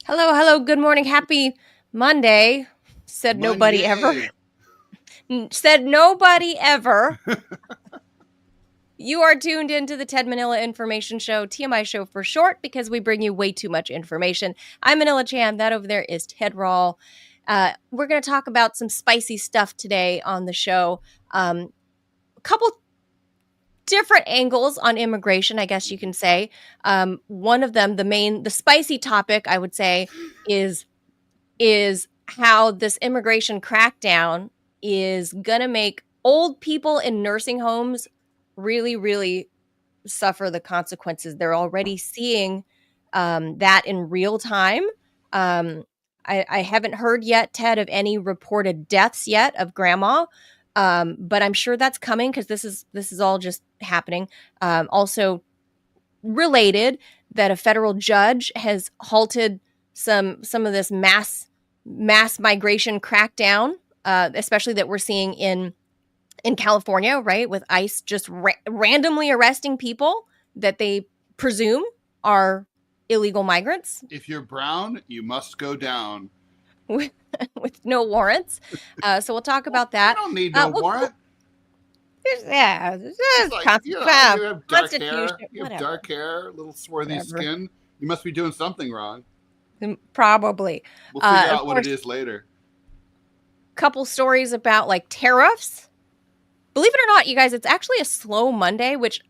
Hello, good morning, happy Monday. Said nobody ever. Said nobody ever. You are tuned into the Ted Manila Information Show, TMI Show for short, because we bring you way too much information. I'm Manila Chan. That over there is Ted Rall. We're going to talk about some spicy stuff today on the show. A couple different angles on immigration, I guess you can say. One of them, the spicy topic, I would say, is how this immigration crackdown is going to make old people in nursing homes really, really suffer the consequences. They're already seeing that in real time. I haven't heard yet, Ted, of any reported deaths yet of grandma. But I'm sure that's coming because this is all just happening. Also related that a federal judge has halted some of this mass migration crackdown, especially that we're seeing in California, right? With ICE just randomly arresting people that they presume are illegal migrants. If you're brown, you must go down. With no warrants. So we'll talk about that. I don't need no warrant. You have dark hair. You have dark hair, little swarthy skin. You must be doing something wrong. Probably. We'll figure out what it is later. Couple stories about like tariffs. Believe it or not, you guys, it's actually a slow Monday, which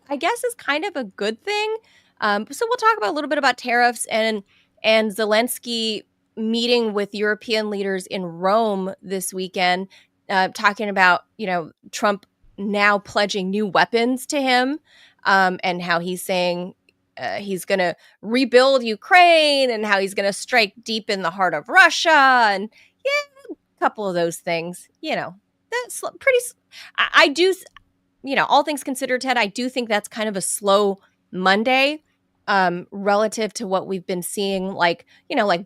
I guess is kind of a good thing. So we'll talk about a little bit about tariffs and Zelensky meeting with European leaders in Rome this weekend, talking about, Trump now pledging new weapons to him, and how he's saying he's going to rebuild Ukraine and how he's going to strike deep in the heart of Russia. And a couple of those things, that's pretty, I do, all things considered, Ted, I do think that's kind of a slow Monday. Relative to what we've been seeing, like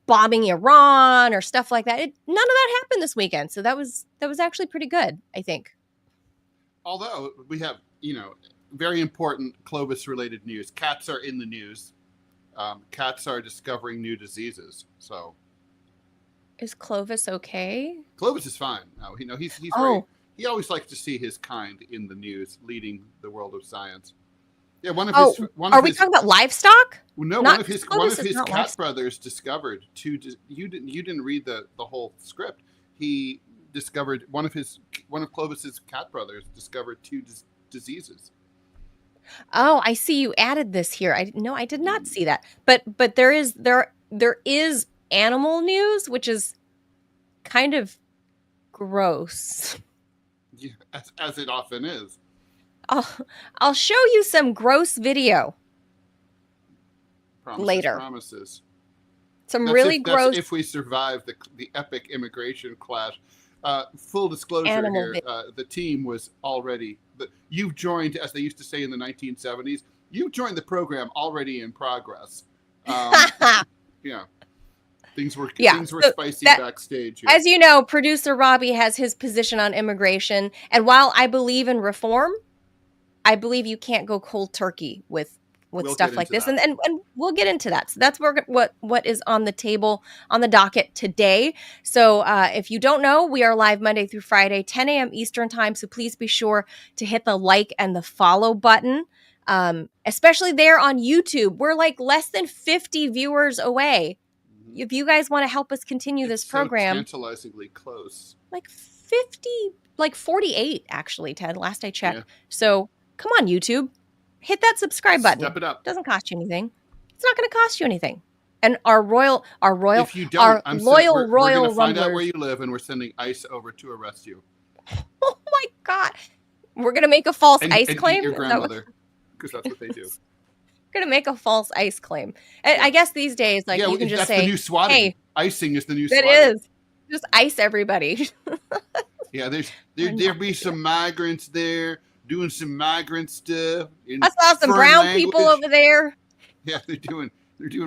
bombing Iran or stuff like that. None of that happened this weekend. So that was actually pretty good, I think. Although we have, very important Clovis-related news. Cats are in the news. Cats are discovering new diseases. So, is Clovis okay? Clovis is fine. No, he's very. He always likes to see his kind in the news, leading the world of science. Yeah, are we talking about livestock? No, one of his cat brothers discovered two. You didn't read the whole script. He discovered one of Clovis's cat brothers discovered two diseases. Oh, I see you added this here. I did not see that. But there is animal news, which is kind of gross. Yeah, as it often is. I'll show you some gross video later. Promises. Gross. If we survive the epic immigration clash. Full disclosure here, the team was already. You've joined, as they used to say in the 1970s. You've joined the program already in progress. Yeah. Things were spicy backstage. Here. As you know, producer Robbie has his position on immigration, and while I believe in reform, I believe you can't go cold turkey with stuff like this, and we'll get into that. So that's what is on the table, on the docket today. So if you don't know, we are live Monday through Friday, 10 a.m. Eastern time. So please be sure to hit the like and the follow button, especially there on YouTube. We're like less than 50 viewers away. If you guys want to help us continue this program, tantalizingly close. Like 50, like 48 actually, Ted. Last I checked. Yeah. So come on, YouTube, hit that subscribe button. Step it up. Doesn't cost you anything. It's not going to cost you anything. And our loyal, if you don't, we're going to find out where you live, and we're sending ICE over to arrest you. Oh my God, we're going to make a false ICE claim. Eat your grandmother, because that's what they do. Going to make a false ICE claim. And I guess these days, you can just say, the new swatting. Hey, icing is the new swatting. It is. Just ICE everybody. Yeah, there'll be some migrants there doing some migrant stuff. I saw some brown people over there. Yeah, they're doing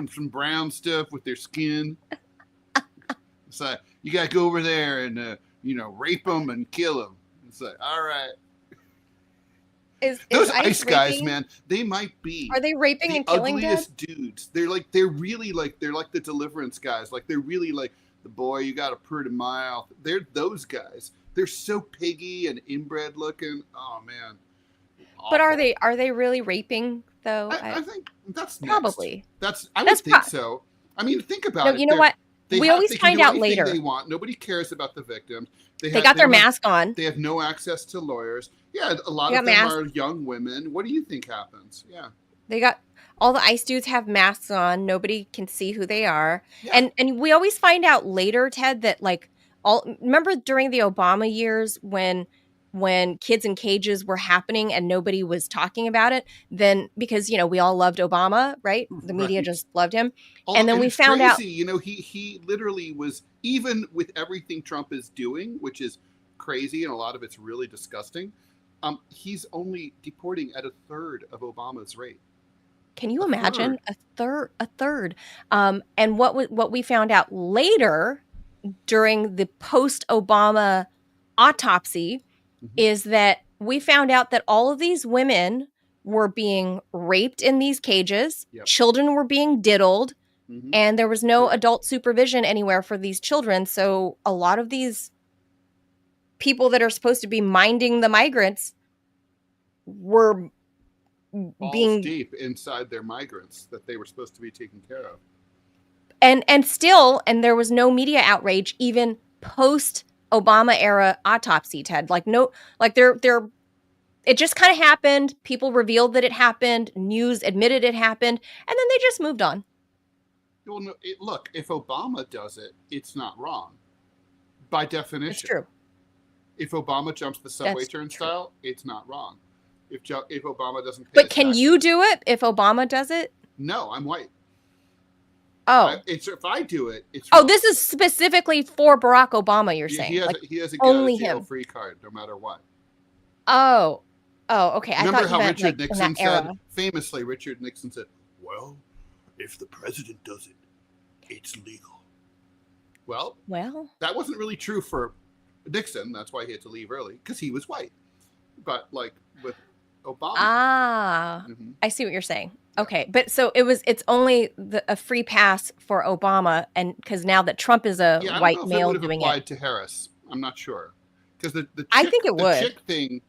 some brown stuff with their skin. It's like, you got to go over there and rape them and kill them. It's like, all right. Those ICE guys, man, they might be. Are they raping and killing them? Ugliest dudes. They're really like the Deliverance guys. Like, they're really like, the boy, you got a pretty mouth. They're those guys. They're so piggy and inbred looking. Oh man. Awful. But are they really raping though? I think that's probably. I would think so. I mean, think about it. You know what? We always find out later. They want. Nobody cares about the victims. They got their mask on. They have no access to lawyers. Yeah, a lot of them are young women. What do you think happens? Yeah. They got all the ICE dudes have masks on. Nobody can see who they are. Yeah. And we always find out later, Ted, that remember during the Obama years when kids in cages were happening and nobody was talking about it, then because we all loved Obama, right? The media just loved him. And then we found out he literally was, even with everything Trump is doing, which is crazy and a lot of it's really disgusting, he's only deporting at a third of Obama's rate. Can you imagine a third? And what we found out later during the post-Obama autopsy is that we found out that all of these women were being raped in these cages. Yep. Children were being diddled, and there was no adult supervision anywhere for these children. So a lot of these people that are supposed to be minding the migrants were being deep inside their migrants that they were supposed to be taking care of. And there was no media outrage even post Obama era autopsy, Ted. It just kind of happened. People revealed that it happened. News admitted it happened, and then they just moved on. Well, no, look, if Obama does it, it's not wrong. By definition. It's true. If Obama jumps the subway turnstile, it's not wrong. If Obama doesn't pay But can you do it if Obama does it? No, I'm white. Oh. If I do it, it's wrong. Oh, this is specifically for Barack Obama, you're saying? He has a get-out-of-jail-free card, no matter what. Oh, okay. Remember how Richard Nixon said, famously, Richard Nixon said, well, if the president does it, it's legal. Well, that wasn't really true for Nixon. That's why he had to leave early, because he was white. But Obama. Ah, I see what you're saying. Okay, but so it's only a free pass for Obama, and because now that Trump is a white male doing it. I don't know if it would have applied to Harris. I'm not sure, because I think it would. The chick thing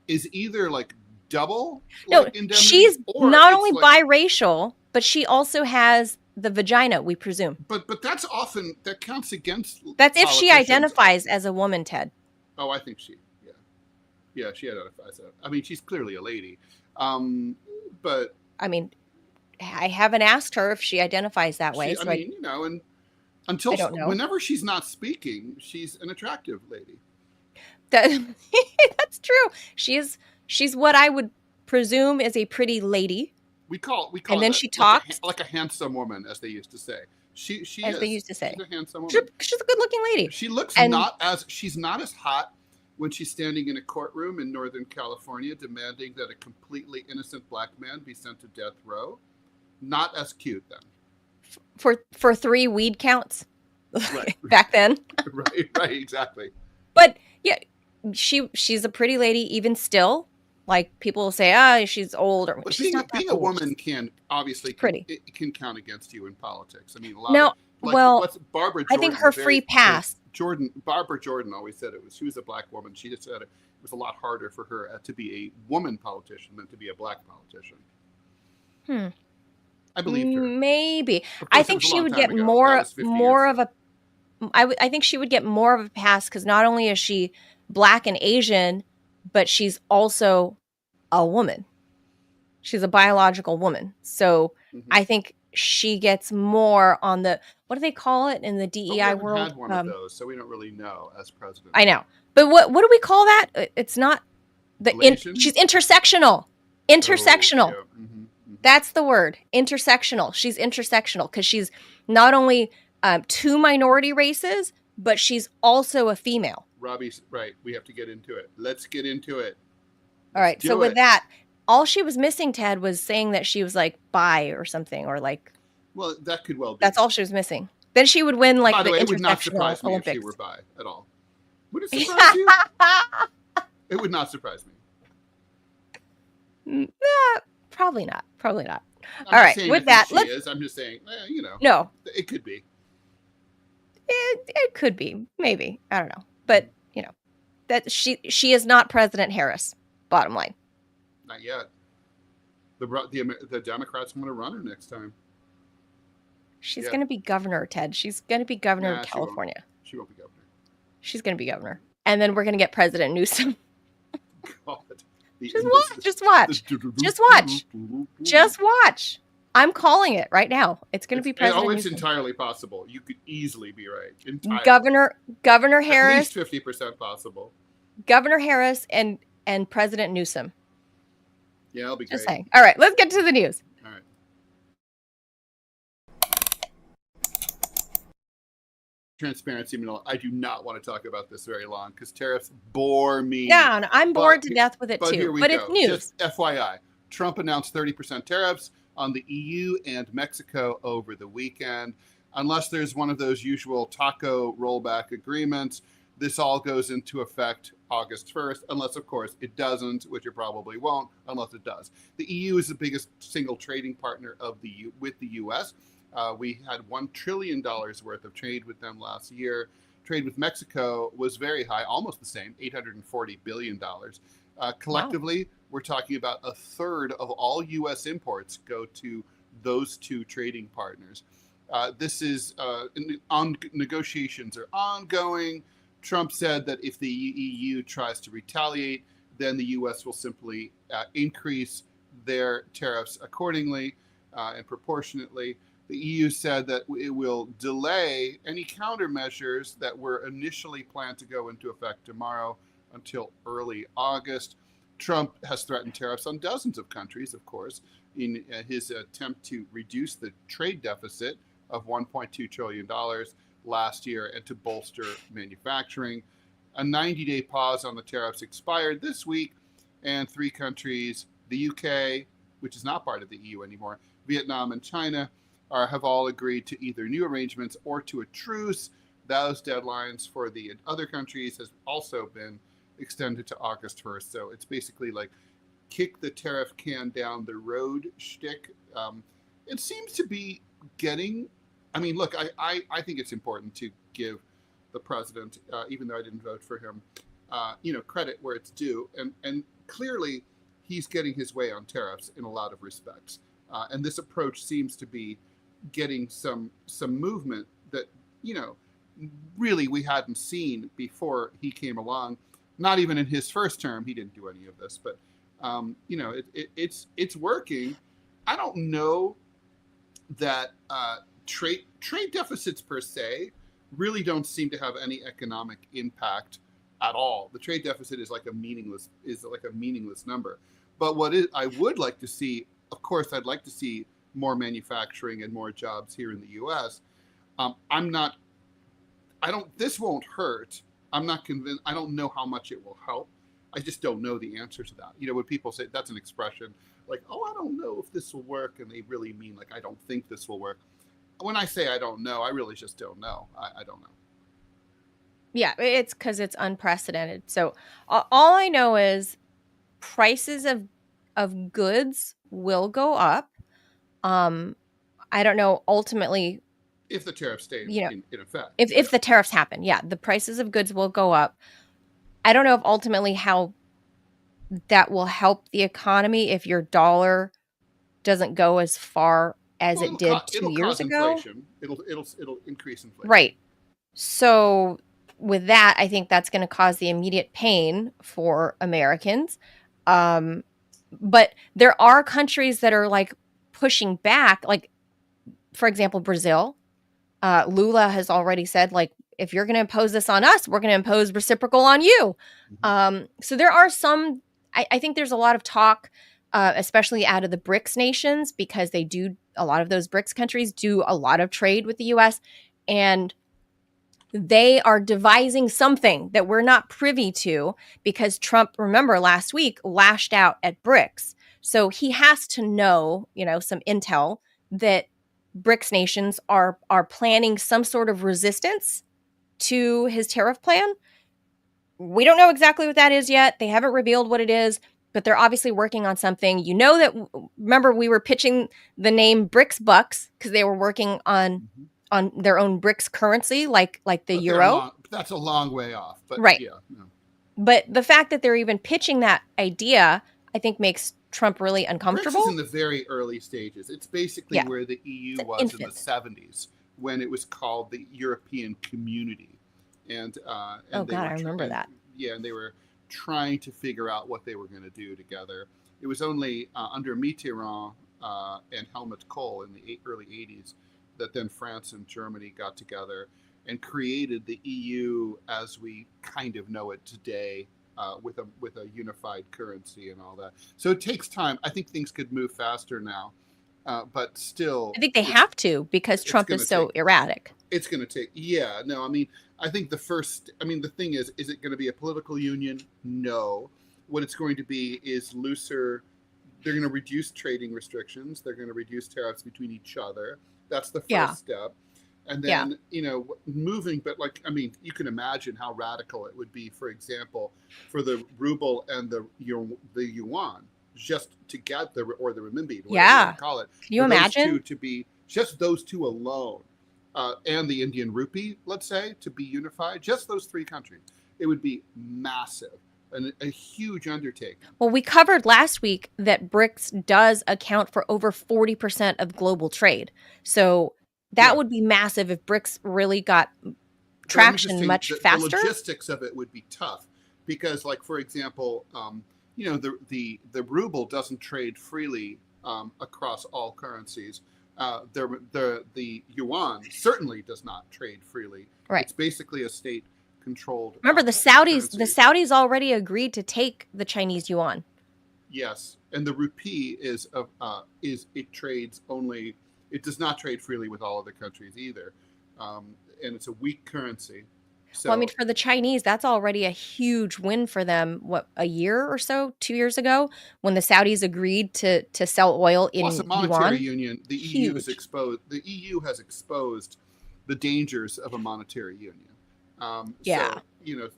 is either like double. No, like indemnity, she's not only like, biracial, but she also has the vagina, we presume. But that's often, that counts against. That's if she identifies as a woman, Ted. Oh, I think she. Yeah, she identifies that. I mean, she's clearly a lady. But I mean, I haven't asked her if she identifies that way. I mean, and until whenever she's not speaking, she's an attractive lady. That's true. She's what I would presume is a pretty lady. We call and then she talks like a handsome woman, as they used to say. She's a handsome woman. She's a good-looking lady. She looks she's not as hot when she's standing in a courtroom in Northern California demanding that a completely innocent black man be sent to death row. Not as cute then. For 3 weed counts right. back then. right, exactly. But yeah, she's a pretty lady even still. Like people will say, she's old, or but she's not that being old. A woman can obviously pretty. It can count against you in politics. I mean, a lot Barbara Jordan, I think her free pass. Barbara Jordan always said she was a black woman. She just said it was a lot harder for her to be a woman politician than to be a black politician. I believed her. Maybe. I think she would get more of a. I think she would get more of a pass because not only is she black and Asian, but she's also a woman. She's a biological woman. So I think she gets more on the, what do they call it in the DEI world? We had one of those, so we don't really know as president. I know. But what do we call that? It's not she's intersectional. Intersectional. Oh, yeah. That's the word. Intersectional. She's intersectional because she's not only 2 minority races, but she's also a female. Robbie's right. We have to get into it. Let's get into it. All right. So with that, all she was missing, Ted, was saying that she was like bi or something, or like. Well, that could well be. That's all she was missing. Then she would win like By the way, intersectional it would not surprise me Olympics. if she were bi at all. Would it surprise you? It would not surprise me. Probably not. Probably not. All right. With that, I'm just saying. No, it could be. It could be. Maybe. I don't know. But that she is not President Harris. Bottom line. Not yet. The Democrats want to run her next time. She's going to be governor, Ted. She's going to be governor of California. She won't be governor. She's going to be governor. And then we're going to get President Newsom. God. Just watch. Just watch. I'm calling it right now. It's going to be President Newsom. It's entirely possible. You could easily be right. Entirely. Governor Harris. At least 50% possible. Governor Harris and President Newsom. Yeah, that'll be great. Just saying. All right, let's get to the news. All right. Transparency, I do not want to talk about this very long because tariffs bore me. Yeah, I'm bored to death with it too. But it's news. Just FYI, Trump announced 30% tariffs on the EU and Mexico over the weekend. Unless there's one of those usual taco rollback agreements, this all goes into effect August 1st, unless, of course, it doesn't, which it probably won't, unless it does. The EU is the biggest single trading partner with the U.S. We had $1 trillion worth of trade with them last year. Trade with Mexico was very high, almost the same, $840 billion. Collectively, we're talking about a third of all U.S. imports go to those 2 trading partners. This is negotiations are ongoing. Trump said that if the EU tries to retaliate, then the U.S. will simply increase their tariffs accordingly and proportionately. The EU said that it will delay any countermeasures that were initially planned to go into effect tomorrow until early August. Trump has threatened tariffs on dozens of countries, of course, in his attempt to reduce the trade deficit of $1.2 trillion last year and to bolster manufacturing. A 90-day pause on the tariffs expired this week, and 3 countries, the UK, which is not part of the EU anymore, Vietnam and China, have all agreed to either new arrangements or to a truce. Those deadlines for the other countries has also been extended to August 1st. So it's basically like kick the tariff can down the road shtick, it seems to be getting. I mean, look, I think it's important to give the president, even though I didn't vote for him, credit where it's due, and clearly he's getting his way on tariffs in a lot of respects, and this approach seems to be getting some movement that really we hadn't seen before he came along. Not even in his first term, he didn't do any of this, but it's working. I don't know that trade deficits per se really don't seem to have any economic impact at all. The trade deficit is like a meaningless number. But I would like to see, of course, I'd like to see more manufacturing and more jobs here in the U.S. This won't hurt. I'm not convinced. I don't know how much it will help. I just don't know the answer to that. When people say, that's an expression like, oh, I don't know if this will work, and they really mean like, I don't think this will work. When I say I don't know, I really just don't know. I don't know. Yeah, it's because it's unprecedented. So all I know is prices of goods will go up. I don't know ultimately if the tariffs stay in effect. If the tariffs happen, the prices of goods will go up. I don't know if ultimately how that will help the economy if your dollar doesn't go as far as it did 2 years ago. Inflation. It'll increase inflation. Right. So with that, I think that's going to cause the immediate pain for Americans. But there are countries that are like pushing back, like for example, Brazil. Lula has already said, like, if you're going to impose this on us, we're going to impose reciprocal on you. Mm-hmm. So there are some, I think there's a lot of talk, especially out of the BRICS nations, because a lot of those BRICS countries do a lot of trade with the U.S. and they are devising something that we're not privy to because Trump, remember last week, lashed out at BRICS. So he has to know, some intel that BRICS nations are planning some sort of resistance to his tariff plan. We don't know exactly what that is yet. They haven't revealed what it is, but they're obviously working on something. Remember we were pitching the name BRICS bucks because they were working on their own BRICS currency, like the euro. That's a long way off, but right. Yeah. No. But the fact that they're even pitching that idea, I think makes Trump really uncomfortable. BRICS is in the very early stages. It's basically where the EU was in the 70s when it was called the European Community. And oh God, I remember that. Yeah, and they were trying to figure out what they were going to do together. It was only under Mitterrand and Helmut Kohl in the early 80s that then France and Germany got together and created the EU as we kind of know it today. With a unified currency and all that. So it takes time. I think things could move faster now, but still. I think they have to because Trump is so erratic. It's going to take, no, I mean, I think the thing is it going to be a political union? No. What it's going to be is looser. They're going to reduce trading restrictions. They're going to reduce tariffs between each other. That's the first step. And then, moving, but you can imagine how radical it would be, for example, for the ruble and the yuan just together, or the renminbi, whatever you call it. Can you imagine? To be just those two alone, and the Indian rupee, let's say, to be unified, just those three countries, it would be massive and a huge undertaking. Well, we covered last week that BRICS does account for over 40% of global trade. So that would be massive if BRICS really got traction much faster. The logistics of it would be tough because, like, for example, the ruble doesn't trade freely across all currencies. The yuan certainly does not trade freely. Right. It's basically a state-controlled. Remember, the Saudis. Currency. The Saudis already agreed to take the Chinese yuan. Yes, and the rupee it trades only. It does not trade freely with all other countries either, and it's a weak currency. So, well, for the Chinese, that's already a huge win for them. What, a year or so, 2 years ago, when the Saudis agreed to sell oil in plus a monetary yuan? union, the EU is exposed. The EU has exposed the dangers of a monetary union. So,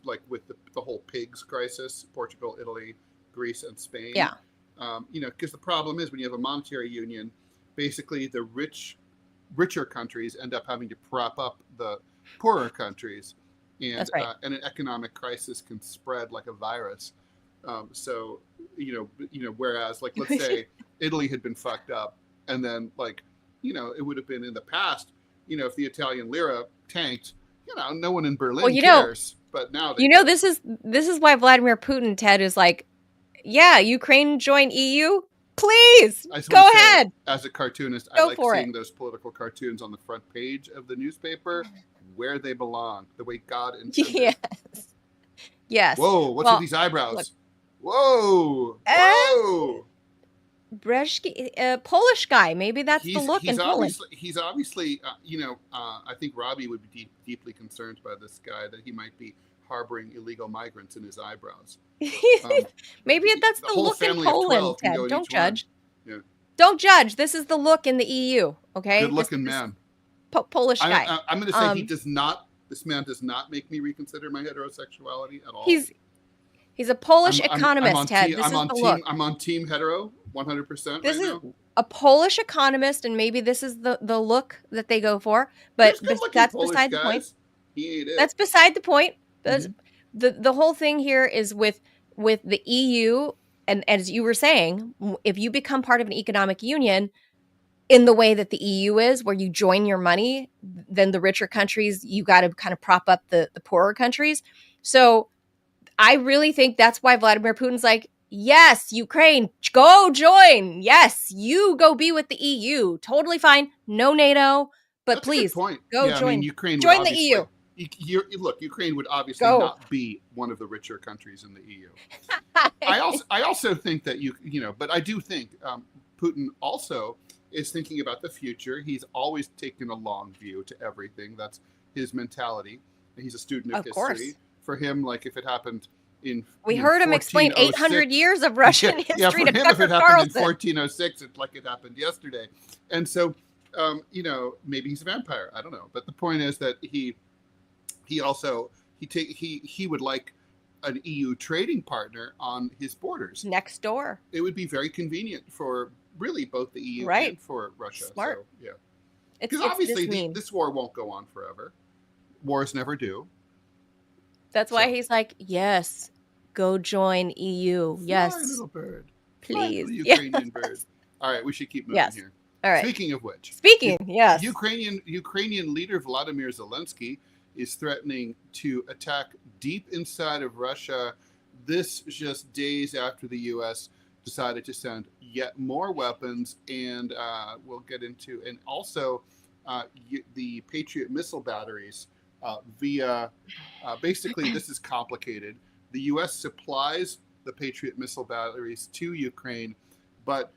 like with the whole pigs crisis, Portugal, Italy, Greece, and Spain. Yeah. Because the problem is when you have a monetary union, basically the richer countries end up having to prop up the poorer countries, and That's right. and an economic crisis can spread like a virus. So whereas like let's say Italy had been fucked up, and then like it would have been in the past, if the Italian lira tanked, no one in Berlin cares. But now this is why Vladimir Putin, Ted, is like, yeah, Ukraine join EU. Please go ahead. As a cartoonist, I like seeing those political cartoons on the front page of the newspaper where they belong, the way God intended. Yes. Yes. Whoa, what's with these eyebrows? Look. Whoa. Polish guy. Maybe that's the look in Poland. He's obviously, I think Robbie would be deeply concerned by this guy, that he might be harboring illegal migrants in his eyebrows. Maybe that's the look in Poland, Ted. Don't judge. Yeah. Don't judge. This is the look in the EU, okay? Good-looking man. Polish guy. I'm going to say he does not, this man does not make me reconsider my heterosexuality at all. He's a Polish economist, Ted. This is the look. I'm on team hetero 100% This is a Polish economist, and maybe this is the look that they go for. But that's beside the point. He ain't it. That's beside the point. The whole thing here is with the EU, and as you were saying, if you become part of an economic union in the way that the EU is, where you join your money, then the richer countries, you got to kind of prop up the poorer countries. So I really think that's why Vladimir Putin's like, yes, Ukraine, go join. Yes, you go be with the EU. Totally fine. No NATO, but that's please go join. I mean, Ukraine join the EU. Look, Ukraine would obviously not be one of the richer countries in the EU. I also think that but I do think Putin also is thinking about the future. He's always taken a long view to everything. That's his mentality. He's a student of history. Course. For him, like if it happened we heard him explain 800 years of Russian history to Tucker Carlson. If it happened in 1406, it's like it happened yesterday. And so, maybe he's a vampire. I don't know. But the point is that he would like an EU trading partner on his borders next door. It would be very convenient for really both the EU and for Russia. Smart. So, yeah. Because obviously this war won't go on forever. Wars never do. That's why he's like, yes, go join EU. Yes. Fly, little bird. Please. Fly, Ukrainian bird. All right, we should keep moving here. All right. Speaking of which. Yes. Ukrainian leader Vladimir Zelensky is threatening to attack deep inside of Russia. This just days after the U.S. decided to send yet more weapons, and we'll get into, and also the Patriot missile batteries via, basically this is complicated. The U.S. supplies the Patriot missile batteries to Ukraine, but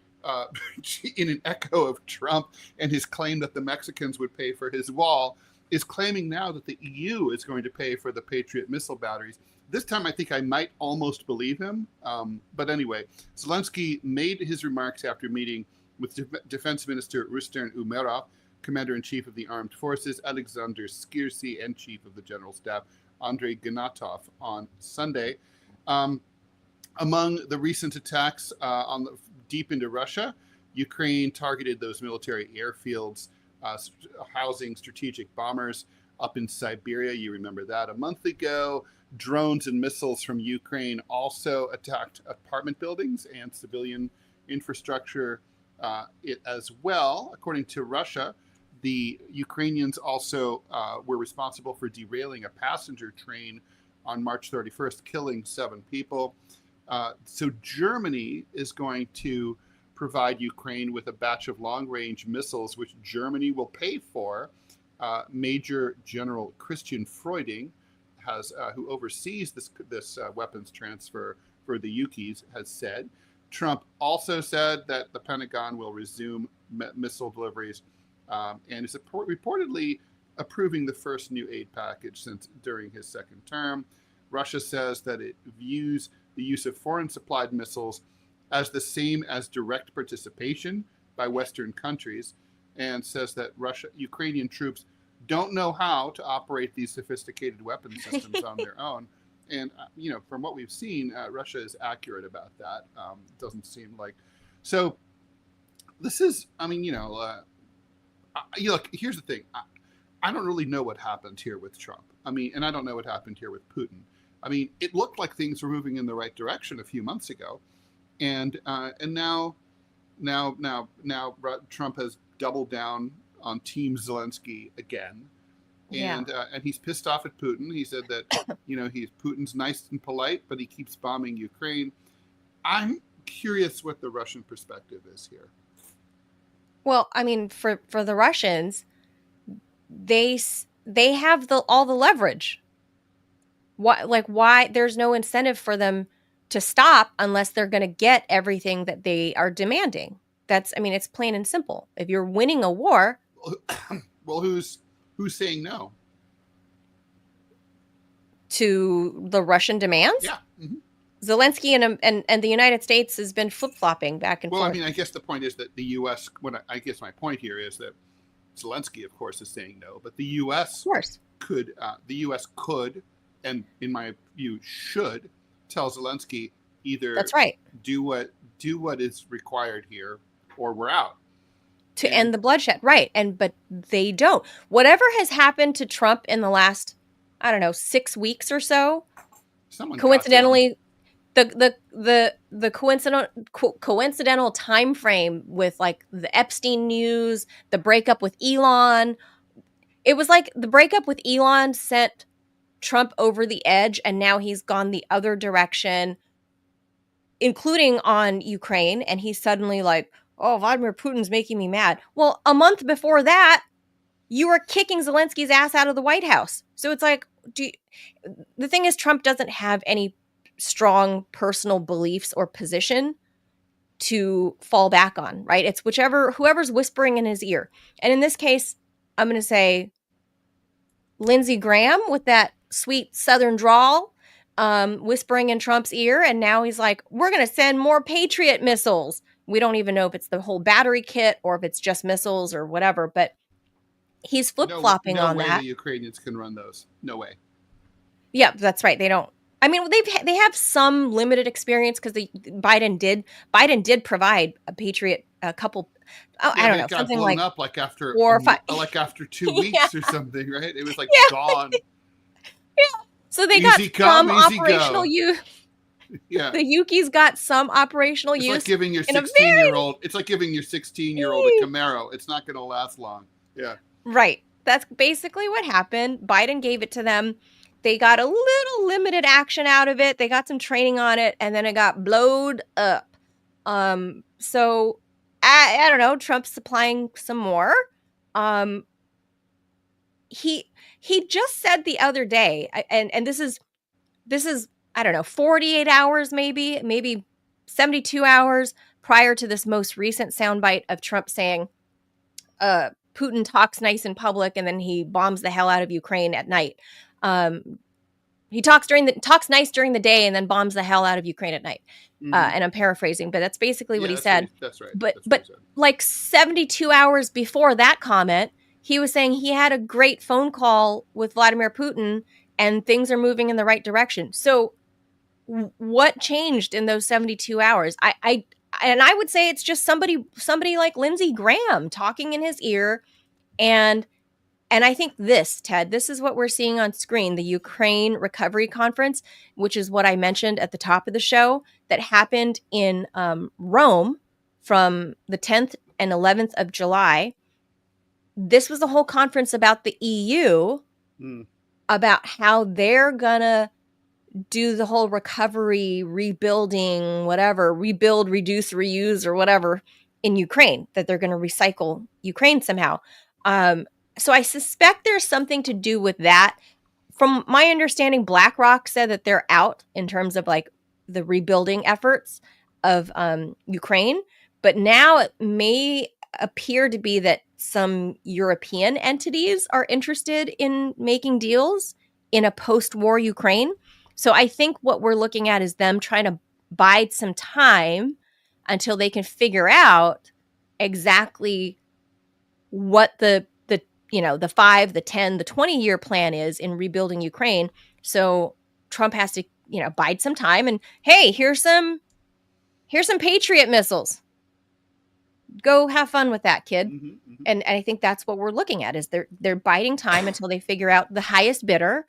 in an echo of Trump and his claim that the Mexicans would pay for his wall, is claiming now that the EU is going to pay for the Patriot missile batteries. This time I think I might almost believe him. But anyway, Zelensky made his remarks after meeting with Defense Minister Rustem Umerov, Commander-in-Chief of the Armed Forces, Alexander Skirsky, and Chief of the General Staff, Andrei Ganatov, on Sunday. Among the recent attacks deep into Russia, Ukraine targeted those military airfields housing strategic bombers up in Siberia. You remember that a month ago. Drones and missiles from Ukraine also attacked apartment buildings and civilian infrastructure as well. According to Russia, the Ukrainians also were responsible for derailing a passenger train on March 31st, killing 7 people. So Germany is going to provide Ukraine with a batch of long-range missiles, which Germany will pay for. Major General Christian Freuding, who oversees this weapons transfer for the Ukis, has said. Trump also said that the Pentagon will resume missile deliveries and is reportedly approving the first new aid package since during his second term. Russia says that it views the use of foreign supplied missiles as the same as direct participation by Western countries, and says that Ukrainian troops don't know how to operate these sophisticated weapon systems on their own. And from what we've seen, Russia is accurate about that. Doesn't seem like so. This is, look. Here's the thing. I don't really know what happened here with Trump. And I don't know what happened here with Putin. It looked like things were moving in the right direction a few months ago, and now Trump has doubled down on Team Zelensky again. And he's pissed off at Putin. He said that, Putin's nice and polite, but he keeps bombing Ukraine. I'm curious what the Russian perspective is here. Well, for the Russians, they have all the leverage. Why there's no incentive for them to stop unless they're going to get everything that they are demanding. It's plain and simple. If you're winning a war, well, who's saying no to the Russian demands? Yeah. Mm-hmm. Zelensky and the United States has been flip-flopping back and forth. Well, I guess the point is that the U.S. I guess my point here is that Zelensky, of course, is saying no, but the U.S. Of course could. The U.S. could, and in my view, should tell Zelensky either that's right. do what is required here, or we're out. To end the bloodshed, right? But they don't. Whatever has happened to Trump in the last, 6 weeks or so, coincidentally, the coincidental time frame with like the Epstein news, the breakup with Elon, it was like the breakup with Elon sent Trump over the edge, and now he's gone the other direction, including on Ukraine, and he's suddenly like, oh, Vladimir Putin's making me mad. Well, a month before that, you were kicking Zelensky's ass out of the White House. So it's like, the thing is, Trump doesn't have any strong personal beliefs or position to fall back on, right? It's whoever's whispering in his ear. And in this case, I'm going to say Lindsey Graham with that sweet Southern drawl, whispering in Trump's ear. And now he's like, we're going to send more Patriot missiles. We don't even know if it's the whole battery kit or if it's just missiles or whatever, but he's flip-flopping on that. No way the Ukrainians can run those. No way. Yeah, that's right. They don't. They have some limited experience because Biden did provide a Patriot a couple. I don't know, something like up like after 4 or 5, like after 2 weeks or something, right? It was like gone. Yeah. So they got some operational use. Yeah. The Yuki's got some operational use. It's like giving your 16-year-old. It's like giving your 16-year-old a Camaro. It's not going to last long. Yeah. Right. That's basically what happened. Biden gave it to them. They got a little limited action out of it. They got some training on it, and then it got blowed up. So I don't know. Trump's supplying some more. He just said the other day, and this is I don't know, 48 hours maybe 72 hours prior to this most recent soundbite of Trump saying, Putin talks nice in public and then he bombs the hell out of Ukraine at night. He talks nice during the day and then bombs the hell out of Ukraine at night. Mm-hmm. And I'm paraphrasing, but that's basically what he said. That's right. But like 72 hours before that comment, he was saying he had a great phone call with Vladimir Putin and things are moving in the right direction. So what changed in those 72 hours? I would say it's just somebody like Lindsey Graham talking in his ear. And I think Ted, this is what we're seeing on screen, the Ukraine Recovery Conference, which is what I mentioned at the top of the show, that happened in Rome from the 10th and 11th of July. This was a whole conference about the EU, about how they're going to do the whole recovery, rebuilding, whatever, rebuild, reduce, reuse, or whatever in Ukraine, that they're going to recycle Ukraine somehow. So I suspect there's something to do with that. From my understanding, BlackRock said that they're out in terms of like the rebuilding efforts of Ukraine. But now it may appear to be that some European entities are interested in making deals in a post-war Ukraine. So I think what we're looking at is them trying to bide some time until they can figure out exactly what the 5, the 10, the 20-year plan is in rebuilding Ukraine. So Trump has to, bide some time and, hey, here's some Patriot missiles. Go have fun with that, kid. Mm-hmm, mm-hmm. And I think that's what we're looking at is they're biding time until they figure out the highest bidder.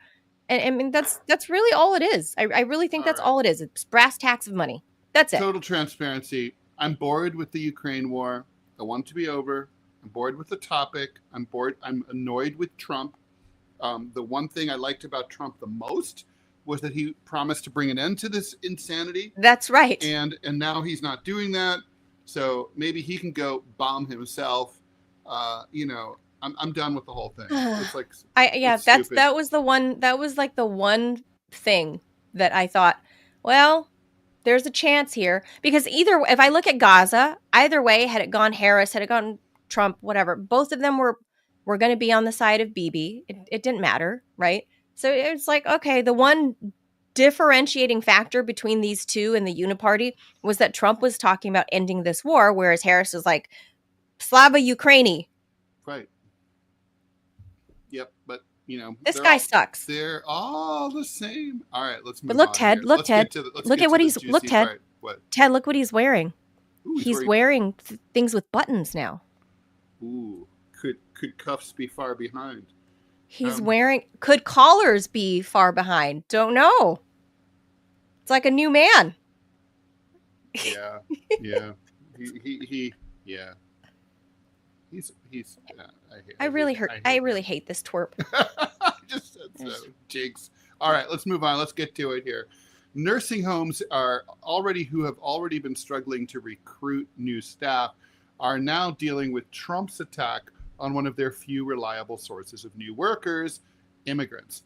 And I mean, that's really all it is. I really think that's all it is. It's brass tacks of money. That's it. Total transparency. I'm bored with the Ukraine war. I want it to be over. I'm bored with the topic. I'm bored. I'm annoyed with Trump. The one thing I liked about Trump the most was that he promised to bring an end to this insanity. That's right. And now he's not doing that. So maybe he can go bomb himself. I'm done with the whole thing. It's like that was the one. That was like the one thing that I thought, well, there's a chance here, because if I look at Gaza, either way, had it gone Harris, had it gone Trump, whatever, both of them were going to be on the side of Bibi. It didn't matter, right? So it's like, okay, the one differentiating factor between these two in the Uniparty was that Trump was talking about ending this war, whereas Harris is like, Slava Ukraini. Right. Yep, but this guy sucks. They're all the same. All right, let's move on. But look, Ted. Look, Ted. Look at what he's. Look, Ted. What? Ted, look what he's wearing. Ooh, he's wearing things with buttons now. Ooh, could cuffs be far behind? He's wearing. Could collars be far behind? Don't know. It's like a new man. Yeah. He. Yeah. He's. I really hate this twerp. I just said so. Jinx. All right, let's move on. Let's get to it here. Nursing homes who have already been struggling to recruit new staff are now dealing with Trump's attack on one of their few reliable sources of new workers, immigrants.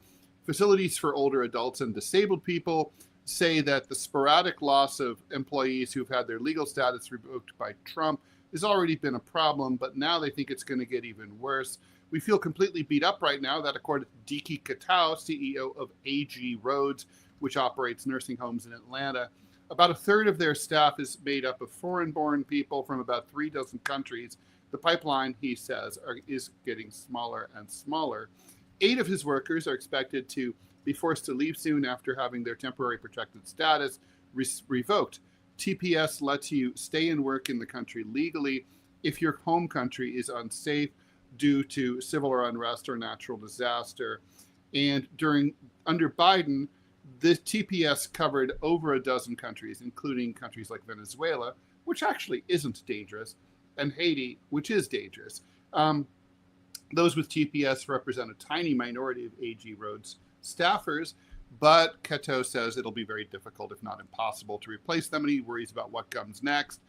Facilities for older adults and disabled people say that the sporadic loss of employees who've had their legal status revoked by Trump has already been a problem, but now they think it's going to get even worse. We feel completely beat up right now. That according to Diki Katau, CEO of AG Roads, which operates nursing homes in Atlanta. About a third of their staff is made up of foreign-born people from about 36 countries. The pipeline, he says, is getting smaller and smaller. 8 of his workers are expected to be forced to leave soon after having their temporary protected status revoked. TPS lets you stay and work in the country legally if your home country is unsafe due to civil or unrest or natural disaster. And under Biden, the TPS covered over a dozen countries, including countries like Venezuela, which actually isn't dangerous, and Haiti, which is dangerous. Those with TPS represent a tiny minority of AG Roads staffers, but Cato says it'll be very difficult, if not impossible, to replace them, and he worries about what comes next.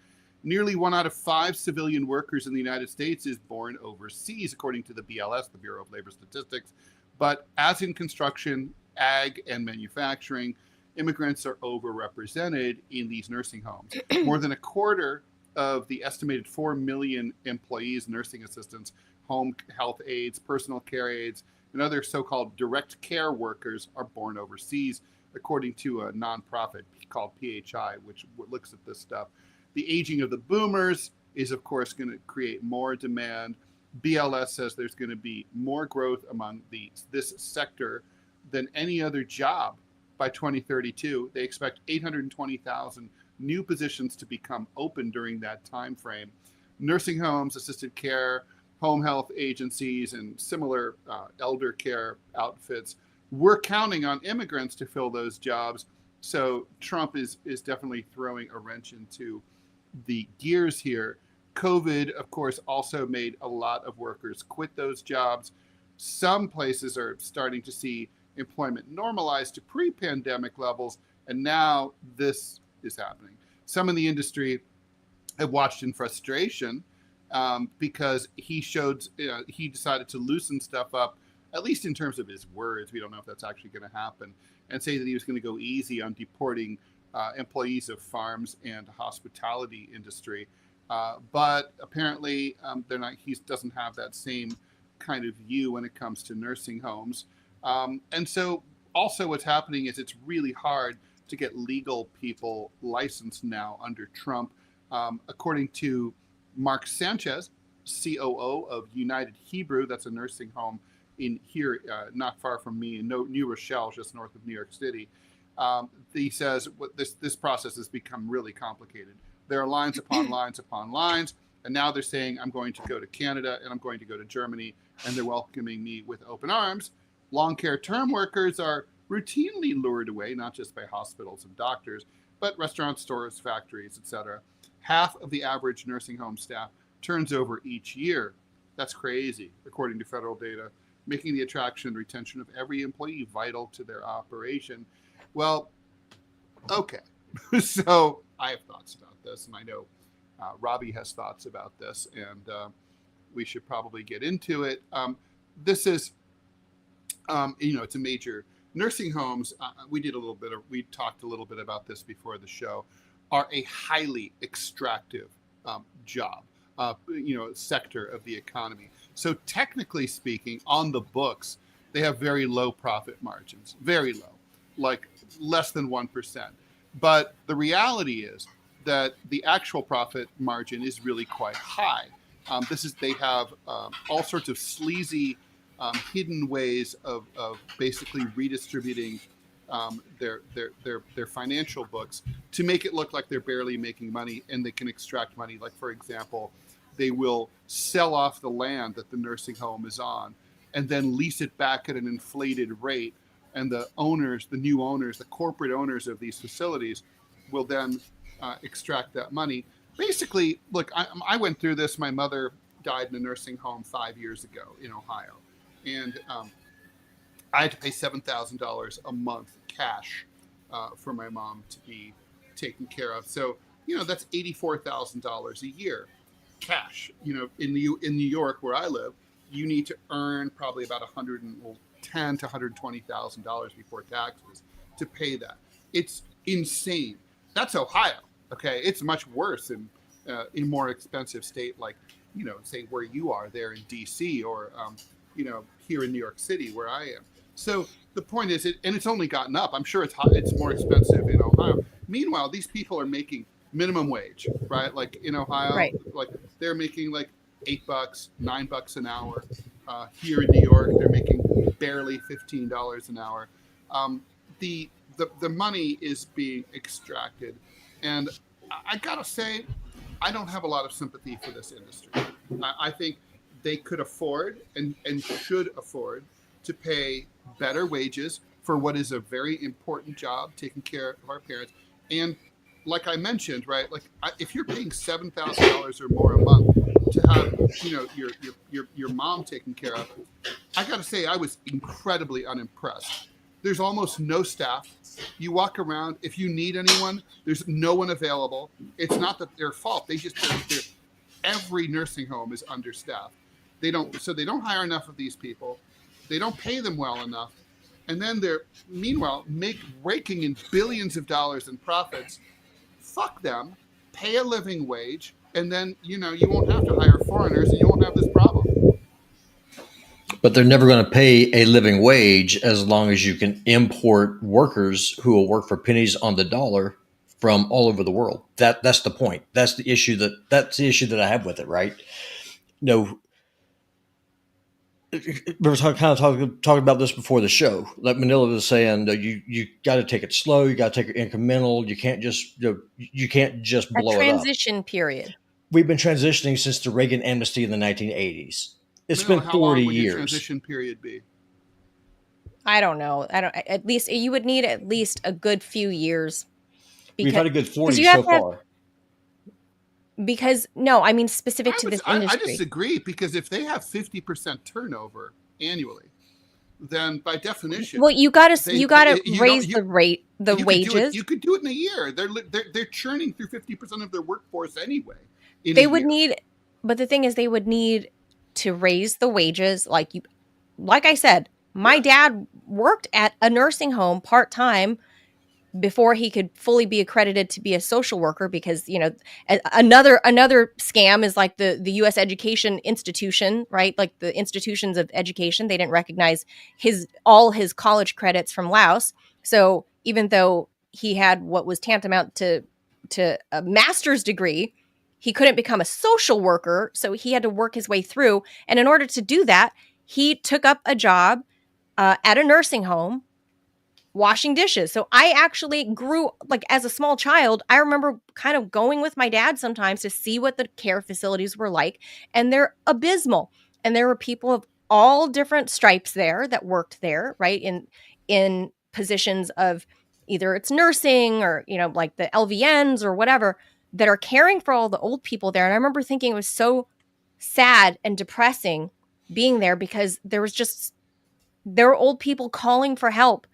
Nearly 1 out of 5 civilian workers in the United States is born overseas, according to the BLS, the Bureau of Labor Statistics. But as in construction, ag, and manufacturing, immigrants are overrepresented in these nursing homes. More than a quarter of the estimated 4 million employees, nursing assistants, home health aides, personal care aides, and other so-called direct care workers are born overseas, according to a nonprofit called PHI, which looks at this stuff. The aging of the boomers is, of course, going to create more demand. BLS says there's going to be more growth among this sector than any other job by 2032. They expect 820,000 new positions to become open during that time frame. Nursing homes, assisted care, home health agencies, and similar elder care outfits, we're counting on immigrants to fill those jobs. So Trump is definitely throwing a wrench into the gears here. COVID, of course, also made a lot of workers quit those jobs. Some places are starting to see employment normalize to pre-pandemic levels, and now this is happening. Some in the industry have watched in frustration because he decided to loosen stuff up, at least in terms of his words. We don't know if that's actually going to happen, and say that he was going to go easy on deporting employees of farms and hospitality industry. But apparently they're not. He doesn't have that same kind of view when it comes to nursing homes. And so also what's happening is it's really hard to get legal people licensed now under Trump. According to Mark Sanchez, COO of United Hebrew, that's a nursing home in here, not far from me in New Rochelle, just north of New York City. He says this process has become really complicated. There are lines upon lines upon lines, and now they're saying I'm going to go to Canada and I'm going to go to Germany, and they're welcoming me with open arms. Long care term workers are routinely lured away, not just by hospitals and doctors, but restaurants, stores, factories, etc. Half of the average nursing home staff turns over each year. That's crazy, according to federal data, making the attraction and retention of every employee vital to their operation. Well, okay. So I have thoughts about this, and I know Robbie has thoughts about this, and we should probably get into it. This is, it's a major nursing homes. We talked a little bit about this before the show. Are a highly extractive job, sector of the economy. So technically speaking, on the books, they have very low profit margins, very low, like less than 1%. But the reality is that the actual profit margin is really quite high. They have all sorts of sleazy, hidden ways of basically redistributing their financial books to make it look like they're barely making money and they can extract money. Like, for example, they will sell off the land that the nursing home is on and then lease it back at an inflated rate. And the new owners, the corporate owners of these facilities will then extract that money. Basically, look, I went through this. My mother died in a nursing home 5 years ago in Ohio. And I had to pay $7,000 a month cash for my mom to be taken care of. So, that's $84,000 a year cash. In New York, where I live, you need to earn probably about $110,000 to $120,000 before taxes to pay that. It's insane. That's Ohio. Okay, it's much worse in more expensive state like, say where you are there in DC or here in New York City where I am. So the point is, and it's only gotten up. I'm sure it's more expensive in Ohio. Meanwhile, these people are making minimum wage, right? Like in Ohio, right. Like they're making like $8, $9 an hour. Here in New York, they're making barely $15 an hour. The money is being extracted, and I gotta say, I don't have a lot of sympathy for this industry. I think they could afford and should afford to pay better wages for what is a very important job, taking care of our parents. And like I mentioned, right, like if you're paying $7,000 or more a month to have your mom taken care of, I gotta say I was incredibly unimpressed. There's almost no staff. You walk around, if you need anyone, there's no one available. It's not that their fault. Every nursing home is understaffed. They don't hire enough of these people. They don't pay them well enough. And then they're, meanwhile, raking in billions of dollars in profits. Fuck them, pay a living wage, and then, you won't have to hire foreigners and you won't have this problem. But they're never going to pay a living wage as long as you can import workers who will work for pennies on the dollar from all over the world. That's the point. That's the issue that I have with it, right? We were talking about this before the show. Like Manila was saying, you got to take it slow. You got to take it incremental. You can't just blow it up. A transition period. We've been transitioning since the Reagan amnesty in the 1980s. It's been 40 years. How long would your transition period be? I don't know. At least you would need at least a good few years. We've had a good 40 so far. Because I mean specific to this industry. I disagree, because if they have 50% turnover annually, then by definition, well, you got to raise the rate, the wages. You could do it in a year. They're churning through 50% of their workforce anyway. They would need, but the thing is, they would need to raise the wages. Like I said, my dad worked at a nursing home part-time before he could fully be accredited to be a social worker, because, another scam is like the U.S. education institution, right? Like the institutions of education, they didn't recognize all his college credits from Laos. So even though he had what was tantamount to a master's degree, he couldn't become a social worker. So he had to work his way through. And in order to do that, he took up a job at a nursing home washing dishes. So I actually grew, like, as a small child, I remember kind of going with my dad sometimes to see what the care facilities were like, and they're abysmal. And there were people of all different stripes there that worked there, right? In positions of either it's nursing or, you know, like the LVNs or whatever, that are caring for all the old people there. And I remember thinking it was so sad and depressing being there, because there were old people calling for help.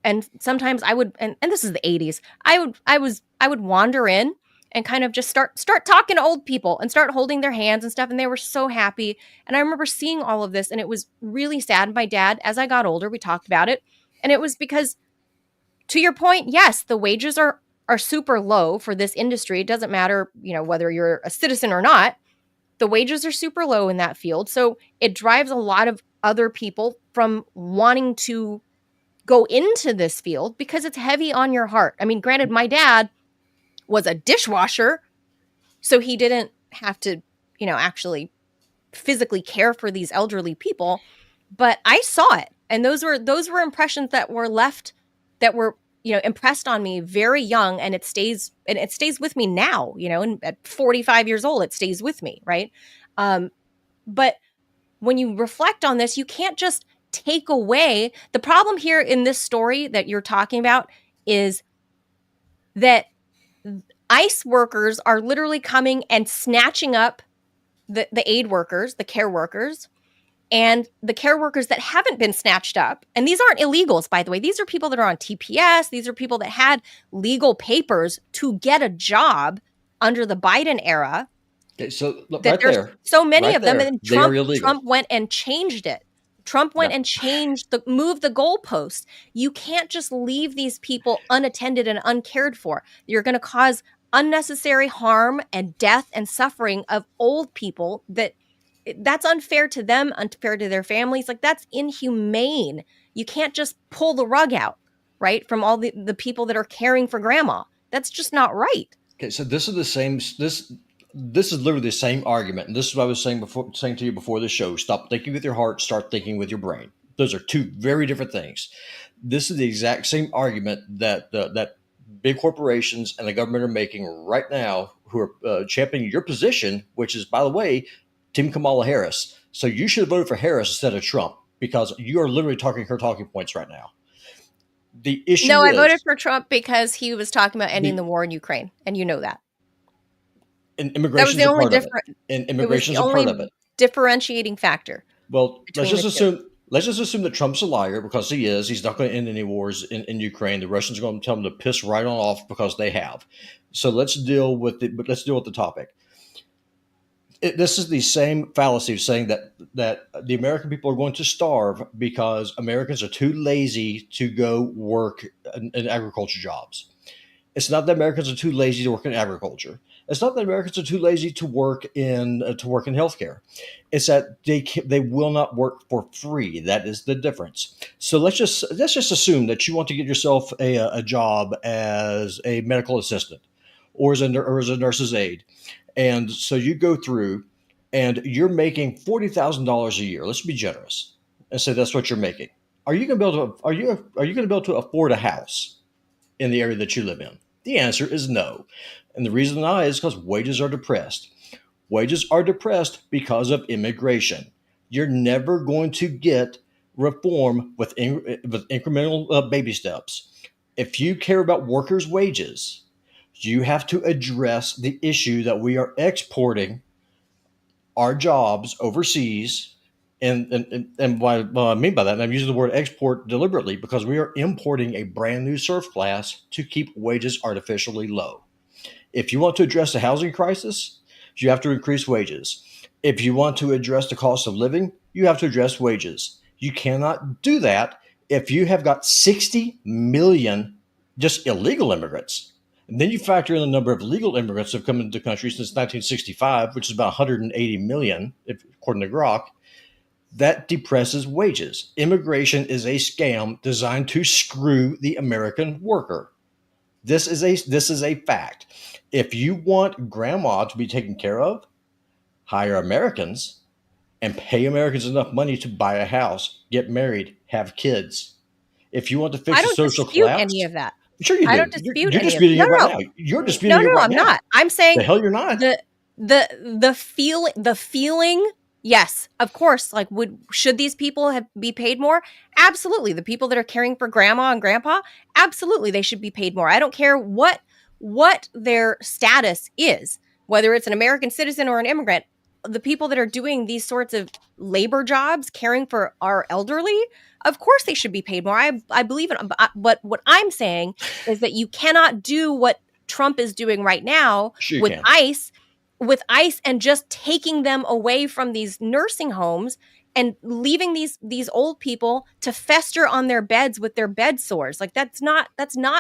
And sometimes I would, and this is the 80s, I would wander in and kind of just start talking to old people and start holding their hands and stuff. And they were so happy. And I remember seeing all of this, and it was really sad. My dad, as I got older, we talked about it. And it was because, to your point, yes, the wages are super low for this industry. It doesn't matter, you know, whether you're a citizen or not. The wages are super low in that field. So it drives a lot of other people from wanting to go into this field, because it's heavy on your heart. I mean, granted, my dad was a dishwasher, so he didn't have to, you know, actually physically care for these elderly people, but I saw it. And those were impressions that were left, that were, you know, impressed on me very young, and it stays with me now, you know, and at 45 years old, it stays with me. Right. But when you reflect on this, you can't just take away. The problem here in this story that you're talking about is that ICE workers are literally coming and snatching up the aid workers, the care workers, and the care workers that haven't been snatched up. And these aren't illegals, by the way. These are people that are on TPS. These are people that had legal papers to get a job under the Biden era. Okay, so look, that right there's there, so many right of them, there, and they are illegal. Trump went and changed it. Trump went and moved the goalposts. You can't just leave these people unattended and uncared for. You're going to cause unnecessary harm and death and suffering of old people. That's unfair to them, unfair to their families. Like, that's inhumane. You can't just pull the rug out, right, from all the people that are caring for grandma. That's just not right. Okay, so this is the same. This is literally the same argument, and this is what I was saying to you before the show. Stop thinking with your heart, start thinking with your brain. Those are two very different things. This is the exact same argument that that big corporations and the government are making right now, who are championing your position, which is, by the way, Team Kamala Harris. So you should have voted for Harris instead of Trump, because you are literally talking her talking points right now. The issue I voted for Trump because he was talking about ending the war in Ukraine, and you know that. And immigration is a part of it. And immigration is a part of it. Differentiating factor. Well, let's just assume that Trump's a liar, because he is. He's not going to end any wars in Ukraine. The Russians are going to tell him to piss right on off, because they have. So let's deal with the topic. This is the same fallacy of saying that the American people are going to starve because Americans are too lazy to go work in agriculture jobs. It's not that Americans are too lazy to work in agriculture. It's not that Americans are too lazy to work in healthcare. It's that they will not work for free. That is the difference. So let's just assume that you want to get yourself a job as a medical assistant or as a nurse's aide, and so you go through and you're making $40,000 a year. Let's be generous and say that's what you're making. Are you going to be able to afford a house in the area that you live in? The answer is no. And the reason why is because wages are depressed. Wages are depressed because of immigration. You're never going to get reform with incremental baby steps. If you care about workers' wages, you have to address the issue that we are exporting our jobs overseas. And what I mean by that, and I'm using the word export deliberately, because we are importing a brand new serf class to keep wages artificially low. If you want to address the housing crisis, you have to increase wages. If you want to address the cost of living, you have to address wages. You cannot do that if you have got 60 million just illegal immigrants. And then you factor in the number of legal immigrants that have come into the country since 1965, which is about 180 million, according to Grok. That depresses wages. Immigration is a scam designed to screw the American worker. This is a fact. If you want grandma to be taken care of, hire Americans. and pay Americans enough money to buy a house, get married, have kids. If you want to fix I the don't social dispute collapse, any of that. sure you I do. don't dispute You're any of it. disputing No, it right no, now. You're no, disputing no, it right I'm now. not. I'm saying The hell you're not. the feeling. Yes, of course. Like, should these people be paid more? Absolutely. The people that are caring for grandma and grandpa, absolutely, they should be paid more. I don't care what their status is, whether it's an American citizen or an immigrant. The people that are doing these sorts of labor jobs, caring for our elderly, of course they should be paid more. I believe it. But what I'm saying is that you cannot do what Trump is doing right now Sure you with can. ICE and just taking them away from these nursing homes and leaving these old people to fester on their beds with their bed sores. Like, that's not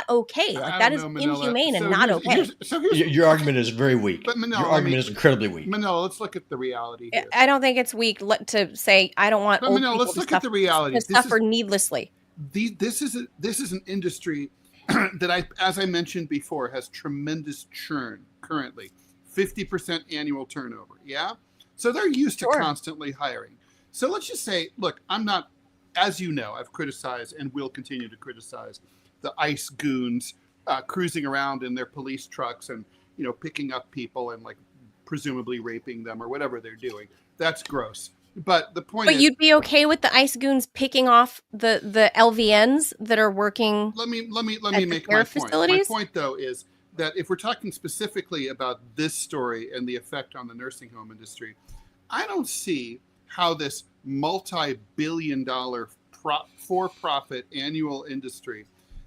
okay. Like, that is inhumane and not okay. Your argument is very weak. But Manila, your argument is incredibly weak. Manila, let's look at the reality here. I don't think it's weak to say I don't want old people let's look at the reality. to suffer needlessly. This is an industry that as I mentioned before, has tremendous churn currently. 50% annual turnover. Yeah. So they're used to constantly hiring. So let's just say, look, I'm not, as you know, I've criticized and will continue to criticize the ICE goons cruising around in their police trucks and, picking up people and like presumably raping them or whatever they're doing. That's gross. But the point is, But you'd be okay with the ICE goons picking off the LVNs that are working. Let me make my point. My point, though, is that if we're talking specifically about this story and the effect on the nursing home industry, I don't see how this multi-billion-dollar for-profit annual industry,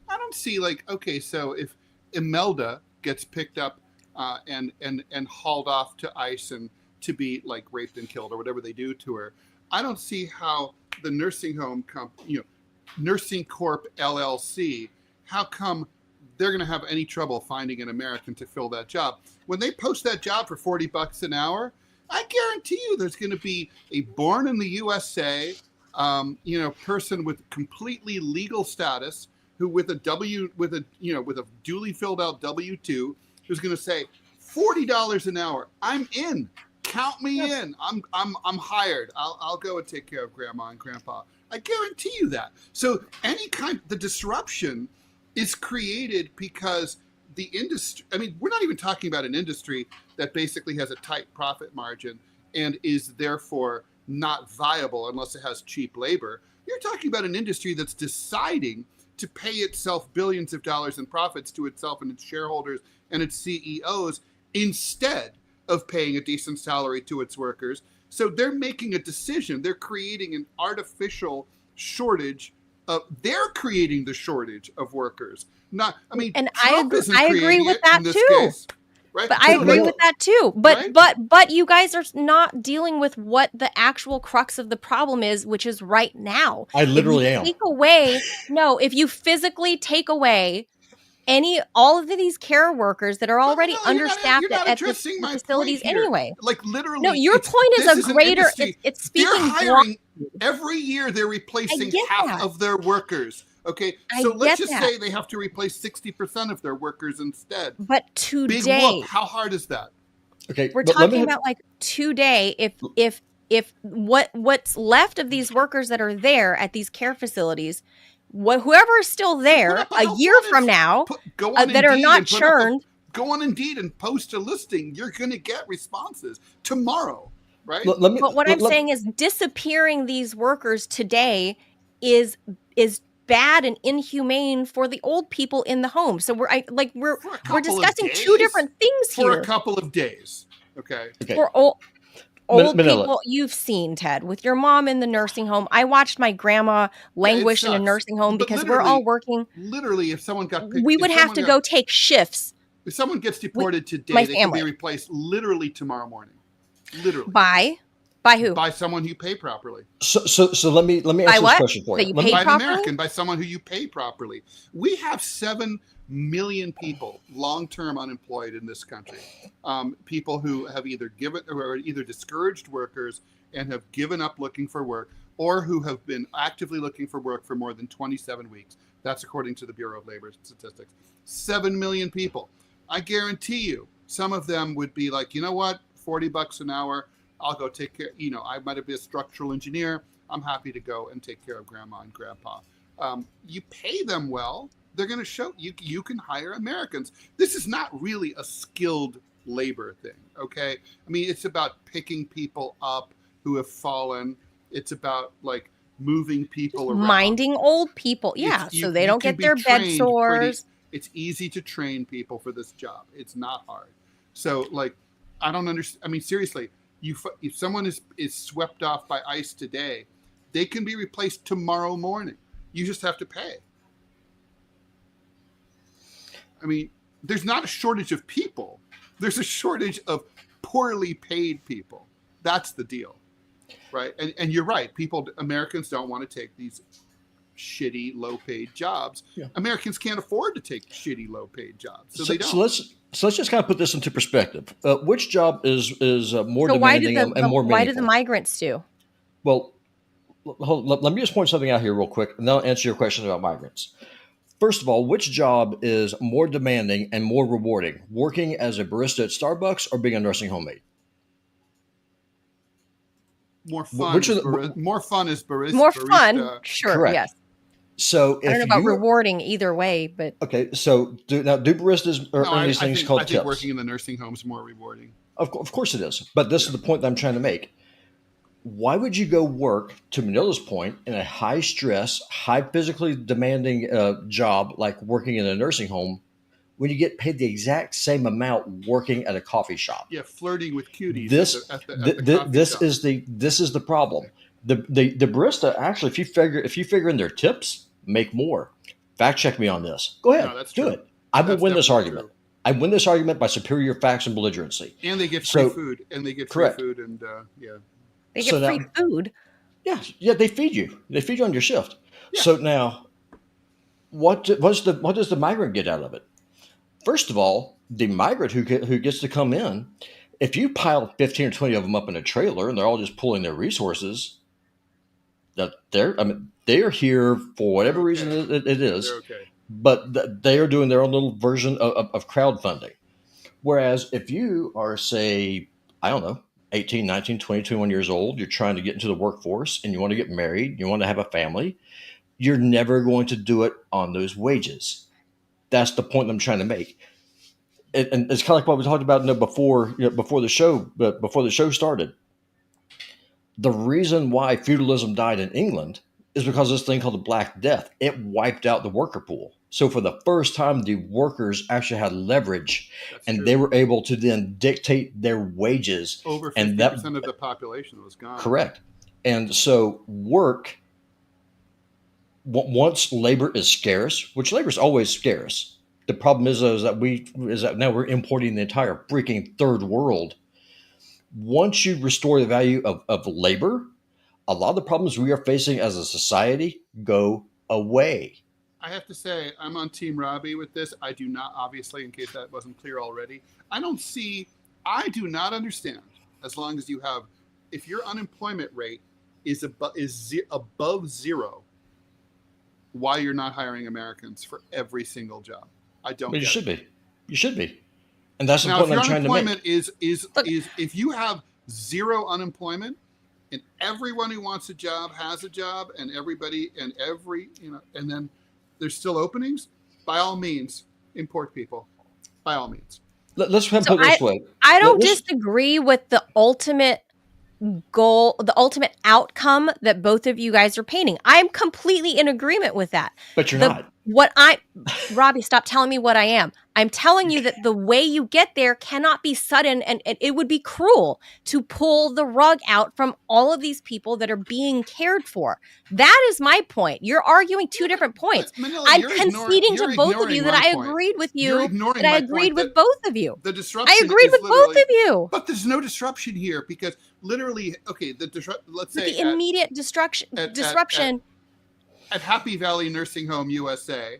I don't see okay, so if Imelda gets picked up and hauled off to ICE and to be like raped and killed or whatever they do to her, I don't see how the nursing home Nursing Corp LLC, how come they're going to have any trouble finding an American to fill that job? When they post that job for $40 an hour, I guarantee you there's going to be a born in the USA, person with completely legal status who with a duly filled out W-2 who's going to say $40 an hour. I'm in. Count me in. I'm hired. I'll go and take care of grandma and grandpa. I guarantee you that. So the disruption is created because the industry, we're not even talking about an industry that basically has a tight profit margin and is therefore not viable unless it has cheap labor. You're talking about an industry that's deciding to pay itself billions of dollars in profits to itself and its shareholders and its CEOs instead of paying a decent salary to its workers. So they're making a decision. They're creating an artificial shortage. They're creating the shortage of workers. I agree with that too. Case, right? But I agree with that too. But you guys are not dealing with what the actual crux of the problem is, which is right now. I literally am. If you physically take away all of these care workers that are already understaffed at the facilities anyway. Like literally. No, your point is a greater. It's speaking. They're hiring every year. They're replacing half of their workers. Okay, so let's just say they have to replace 60% of their workers instead. But today, big whoop, how hard is that? Okay, we're talking about like today. If what's left of these workers that are there at these care facilities, whoever is still there a year from now that are not churned, go on Indeed and post a listing. You're going to get responses tomorrow, right? But what I'm saying is disappearing these workers today is bad and inhumane for the old people in the home. So we're discussing two different things here. For a couple of days, okay. For old people, you've seen, Ted, with your mom in the nursing home. I watched my grandma languish in a nursing home because we're all working. Literally, if someone got picked, we would have to go take shifts. If someone gets deported today, they can be replaced literally tomorrow morning. Literally. By who? By someone who you pay properly. So let me answer this question for you. By an American, by someone who you pay properly. We have 7 million people long-term unemployed in this country. People who have either discouraged workers and have given up looking for work, or who have been actively looking for work for more than 27 weeks. That's according to the Bureau of Labor Statistics. 7 million people. I guarantee you, some of them would be like, you know what, $40 an hour. I'll go take care. I might be a structural engineer. I'm happy to go and take care of grandma and grandpa. You pay them well. They're going to show you can hire Americans. This is not really a skilled labor thing, okay? I mean, it's about picking people up who have fallen. It's about like moving people around. Minding old people. Yeah, so they don't get their bed sores. It's easy to train people for this job. It's not hard. So like, I don't understand. I mean, seriously, if someone is swept off by ICE today, they can be replaced tomorrow morning. You just have to pay. I mean, there's not a shortage of people. There's a shortage of poorly paid people. That's the deal, right? And you're right. Americans don't want to take these shitty, low-paid jobs. Yeah. Americans can't afford to take shitty, low-paid jobs, so they don't. So let's just kind of put this into perspective. Which job is more demanding and more meaningful? Why do the migrants do? Well, let me just point something out here real quick, and then I'll answer your question about migrants. First of all, which job is more demanding and more rewarding, working as a barista at Starbucks or being a nursing home aide? More fun is barista. More fun, sure, correct. Yes. So I don't know about rewarding either way, but okay. So do baristas earn these things called tips? I think working in the nursing home is more rewarding. Of course it is, but this is the point that I'm trying to make. Why would you go work, to Manila's point, in a high stress, high physically demanding job like working in a nursing home when you get paid the exact same amount working at a coffee shop? Yeah, flirting with cuties. This is the problem. The barista actually, if you figure in their tips, make more. Fact check me on this. Go ahead, do it. I will win this argument. True. I win this argument by superior facts and belligerency. And they get free food. And they get free food. And yeah. They get free food. Yeah, they feed you. They feed you on your shift. Yeah. So now, what does the migrant get out of it? First of all, the migrant who gets to come in, if you pile 15 or 20 of them up in a trailer and they're all just pulling their resources, that they are here for whatever reason it is, but they are doing their own little version of crowdfunding. Whereas if you are, say, I don't know, 18, 19, 20, 21 years old, you're trying to get into the workforce and you want to get married, you want to have a family, you're never going to do it on those wages. That's the point I'm trying to make. And it's kind of like what we talked about before the show started. The reason why feudalism died in England is because of this thing called the Black Death. It wiped out the worker pool. So for the first time, the workers actually had leverage. That's and true. They were able to then dictate their wages. Over 50% of the population was gone. Correct. And so once labor is scarce, which labor is always scarce, the problem is that now we're importing the entire freaking third world. Once you restore the value of labor, a lot of the problems we are facing as a society go away. I have to say, I'm on Team Robbie with this. I do not, obviously, in case that wasn't clear already, I do not understand, as long as you have, if your unemployment rate is above zero, why you're not hiring Americans for every single job. I don't. But you should be. You should be. And that's the point I'm trying to make. Now, if your unemployment is if you have zero unemployment, and everyone who wants a job has a job, and and then there's still openings, by all means, import people. By all means. Let's put it this way. I don't disagree with the ultimate goal, the ultimate outcome that both of you guys are painting. I'm completely in agreement with that. But you're not. Robbie, stop telling me what I am. I'm telling you that the way you get there cannot be sudden, and it would be cruel to pull the rug out from all of these people that are being cared for. That is my point. You're arguing two different points. Manila, I'm conceding to both of you that I agreed with you. That I agreed with both of you. The disruption. I agreed with both of you. But there's no disruption here because literally, okay, let's say the immediate disruption. At Happy Valley Nursing Home USA,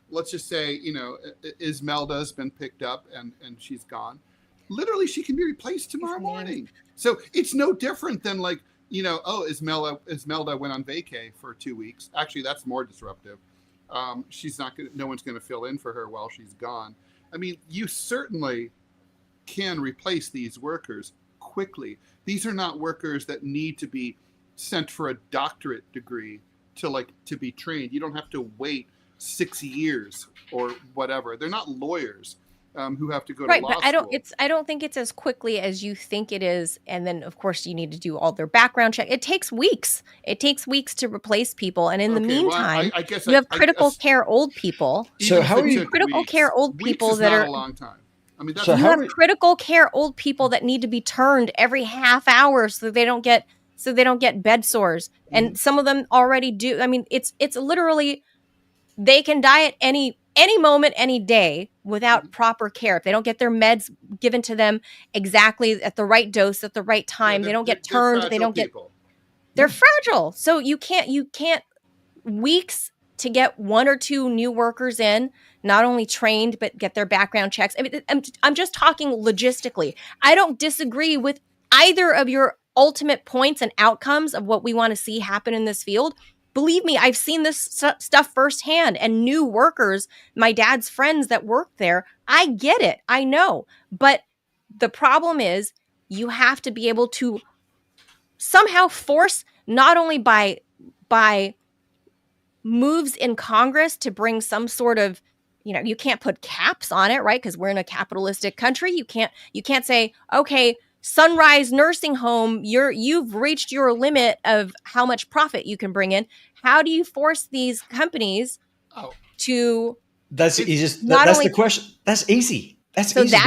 let's just say, Ismelda's been picked up and she's gone. Literally, she can be replaced tomorrow morning. So it's no different than Ismelda went on vacay for 2 weeks. Actually, that's more disruptive. No one's going to fill in for her while she's gone. I mean, you certainly can replace these workers quickly. These are not workers that need to be sent for a doctorate degree to be trained. You don't have to wait 6 years or whatever. They're not lawyers who have to go to law school. I don't think it's as quickly as you think it is. And then of course you need to do all their background check. It takes weeks. It takes weeks to replace people. And in the meantime, I guess you have critical care old people. So how are you critical care old people that are a long time? I mean, you have critical care old people that need to be turned every half hour so they don't get bed sores. And some of them already do. I mean, it's literally they can die at any moment, any day without proper care. If they don't get their meds given to them exactly at the right dose at the right time, they don't get turned. They don't get. They're fragile. So you can't weeks to get 1 or 2 new workers in, not only trained but get their background checks. I mean, I'm just talking logistically. I don't disagree with either of your ultimate points and outcomes of what we want to see happen in this field. Believe me, I've seen this stuff firsthand, and new workers, my dad's friends that work there, I get it. I know. But the problem is you have to be able to somehow force, not only by moves in Congress to bring some sort of, you can't put caps on it, right? Because we're in a capitalistic country. You can't say, okay, Sunrise Nursing Home, you've reached your limit of how much profit you can bring in. How do you force these companies to? That's the easiest. That's the question. That's easy. That's easy.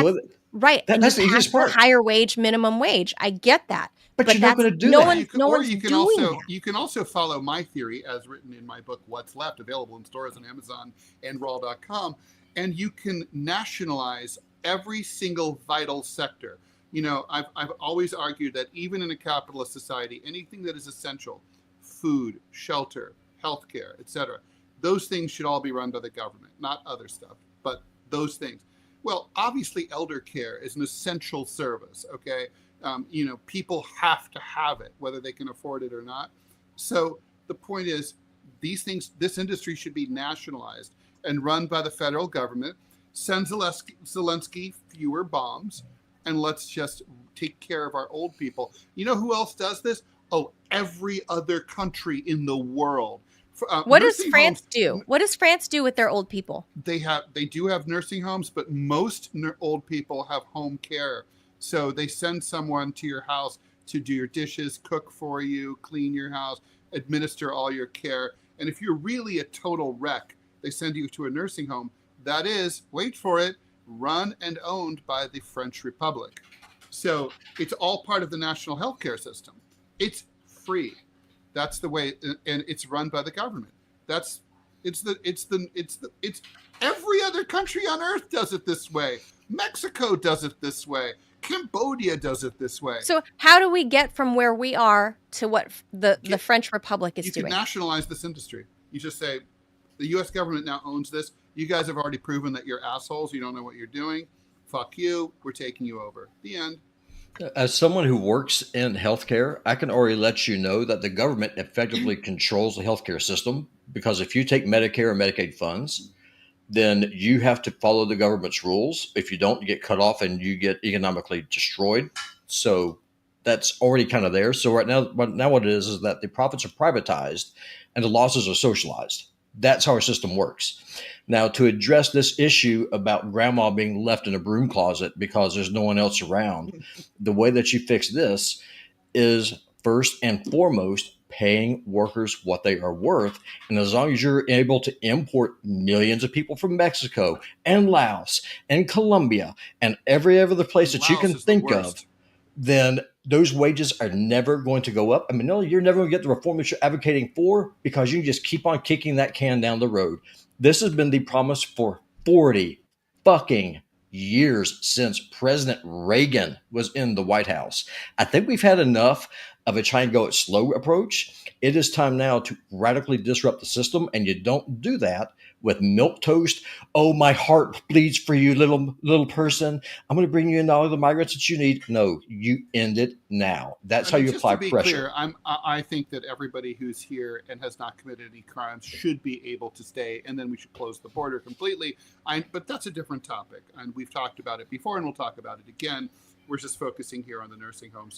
Right. That's the easiest part. Higher wage, minimum wage. I get that. But you're not going to do that. You can also follow my theory as written in my book, What's Left, available in stores on Amazon and Rall.com. And you can nationalize every single vital sector. I've always argued that even in a capitalist society, anything that is essential, food, shelter, healthcare, etc., those things should all be run by the government, not other stuff, but those things. Well, obviously, elder care is an essential service, okay? People have to have it, whether they can afford it or not. So the point is, this industry should be nationalized and run by the federal government. Send Zelensky fewer bombs, and let's just take care of our old people. You know who else does this? Oh, every other country in the world. What does France do? What does France do with their old people? They do have nursing homes, but most old people have home care. So they send someone to your house to do your dishes, cook for you, clean your house, administer all your care. And if you're really a total wreck, they send you to a nursing home. That is, wait for it, run and owned by the French Republic. So it's all part of the national healthcare system. It's free. That's the way, and it's run by the government. It's every other country on earth does it this way. Mexico does it this way. Cambodia does it this way. So how do we get from where we are to what the French Republic is doing? You can nationalize this industry. You just say, the U.S. government now owns this. You guys have already proven that you're assholes. You don't know what you're doing. Fuck you. We're taking you over. The end. As someone who works in healthcare, I can already let you know that the government effectively controls the healthcare system, because if you take Medicare or Medicaid funds, then you have to follow the government's rules. If you don't, you get cut off and you get economically destroyed. So that's already kind of there. So right now what it is that the profits are privatized and the losses are socialized. That's how our system works. Now, to address this issue about grandma being left in a broom closet because there's no one else around, the way that you fix this is first and foremost paying workers what they are worth. And as long as you're able to import millions of people from Mexico and Laos and Colombia and every other place that you can think of, then those wages are never going to go up. I mean, no, you're never going to get the reform that you're advocating for, because you just keep on kicking that can down the road. This has been the promise for 40 fucking years since President Reagan was in the White House. I think we've had enough of a try and go it slow approach. It is time now to radically disrupt the system, and you don't do that with milk toast. Oh, my heart bleeds for you, little person. I'm going to bring you in all the migrants that you need. No, you end it now. That's how you apply pressure. Clear, I think that everybody who's here and has not committed any crimes should be able to stay, and then we should close the border completely. But that's a different topic, and we've talked about it before, and we'll talk about it again. we're just focusing here on the nursing home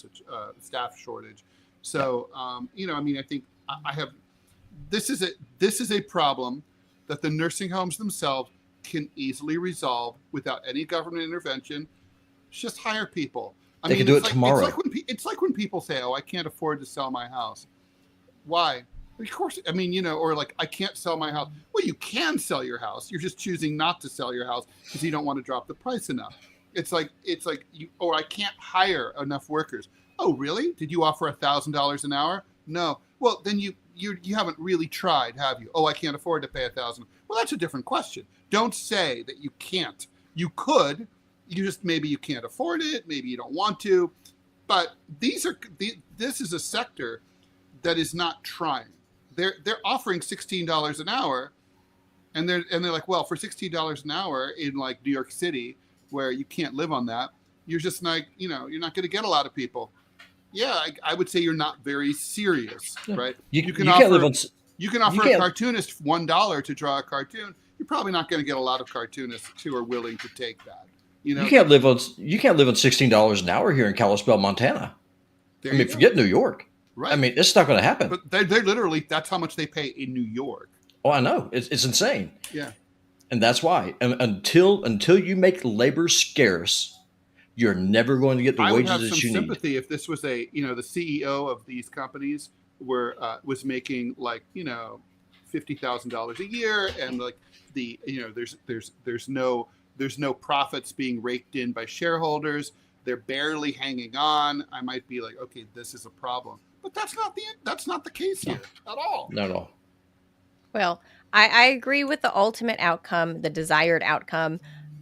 staff shortage. So, I think I have, this is a problem that the nursing homes themselves can easily resolve without any government intervention. Just hire people. They can do it tomorrow. It's like when people say, "Oh, I can't afford to sell my house." Why? Of course, or like, I can't sell my house. Well, you can sell your house. You're just choosing not to sell your house because you don't want to drop the price enough. It's like I can't hire enough workers. Oh, really? Did you offer $1,000 an hour? No. Well, then you haven't really tried, have you? Oh, I can't afford to pay $1,000. Well, that's a different question. Don't say that you can't. You could. Maybe you can't afford it. Maybe you don't want to. But this is a sector that is not trying. They're offering $16 an hour, and they're like, well, for $16 an hour in like New York City, where you can't live on that, you're just like, you're not going to get a lot of people. Yeah, I would say you're not very serious, right? You can offer a cartoonist $1 to draw a cartoon. You're probably not going to get a lot of cartoonists who are willing to take that. You can't live on $16 an hour here in Kalispell, Montana. Forget New York. Right. It's not going to happen. But they're literally, that's how much they pay in New York. Oh, I know. It's insane. Yeah. And that's why. And until you make labor scarce, you're never going to get the wages that you need. I would have some sympathy if this was the CEO of these companies was making like, $50,000 a year, and like there's no profits being raked in by shareholders. They're barely hanging on. I might be like, okay, this is a problem. But that's not the case here at all. Not at all. Well, I agree with the ultimate outcome, the desired outcome.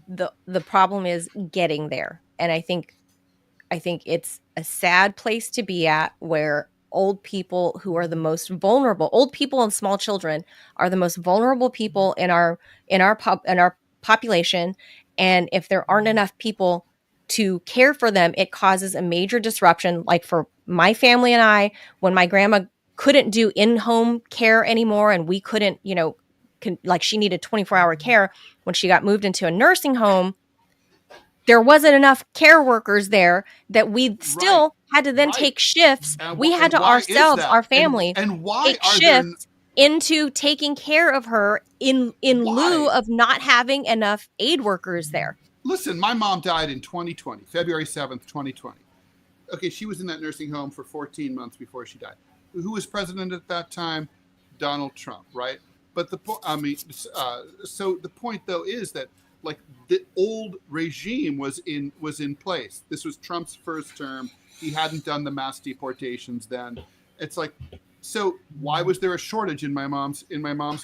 The problem is getting there. And I think it's a sad place to be at, where old people who are the most vulnerable, old people and small children are the most vulnerable people in our population. And if there aren't enough people to care for them, it causes a major disruption. Like for my family and I, when my grandma couldn't do in-home care anymore, and we couldn't, she needed 24-hour care when she got moved into a nursing home, there wasn't enough care workers there, that we still had to then take shifts. We had to ourselves, our family, take shifts into taking care of her in lieu of not having enough aid workers there. Listen, my mom died in 2020, February 7th, 2020. Okay, she was in that nursing home for 14 months before she died. Who was president at that time? Donald Trump, right? But so the point though is that like the old regime was in place. This was Trump's first term. He hadn't done the mass deportations then. It's like, so why was there a shortage in my mom's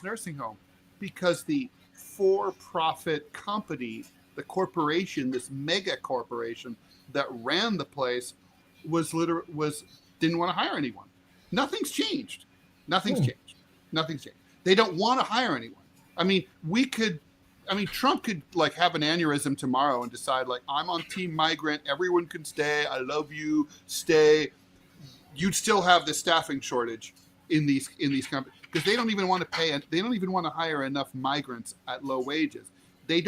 nursing home? Because the for-profit company, the corporation, this mega corporation that ran the place didn't want to hire anyone. Nothing's changed. They don't want to hire anyone. Trump could like have an aneurysm tomorrow and decide like, I'm on team migrant. Everyone can stay. I love you. Stay. You'd still have the staffing shortage in these companies because they don't even want to pay. They don't even want to hire enough migrants at low wages. They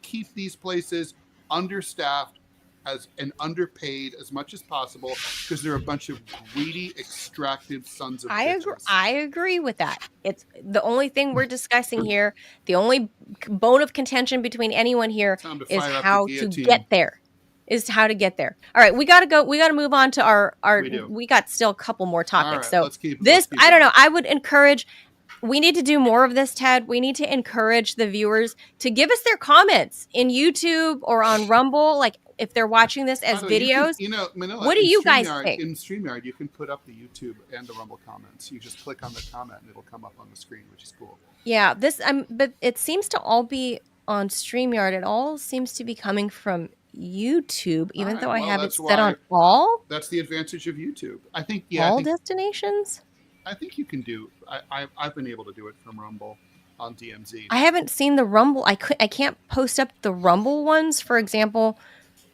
keep these places understaffed and underpaid as much as possible because they're a bunch of greedy, extractive sons of bitches. I agree with that. It's the only thing we're discussing here. The only bone of contention between anyone here is how to get there. All right, we got to go. We got to move on to our we got still a couple more topics. Right, so I don't know. I would encourage, we need to do more of this, Ted. We need to encourage the viewers to give us their comments in YouTube or on Rumble. Like if they're watching this as videos, Manila, what do you guys think? In StreamYard, you can put up the YouTube and the Rumble comments. You just click on the comment and it'll come up on the screen, which is cool. Yeah, but it seems to all be on StreamYard. It all seems to be coming from YouTube, even though I have it set on all. That's the advantage of YouTube. I think destinations. I think you can do. I've been able to do it from Rumble on DMZ. I haven't seen the Rumble. I can't post up the Rumble ones, for example.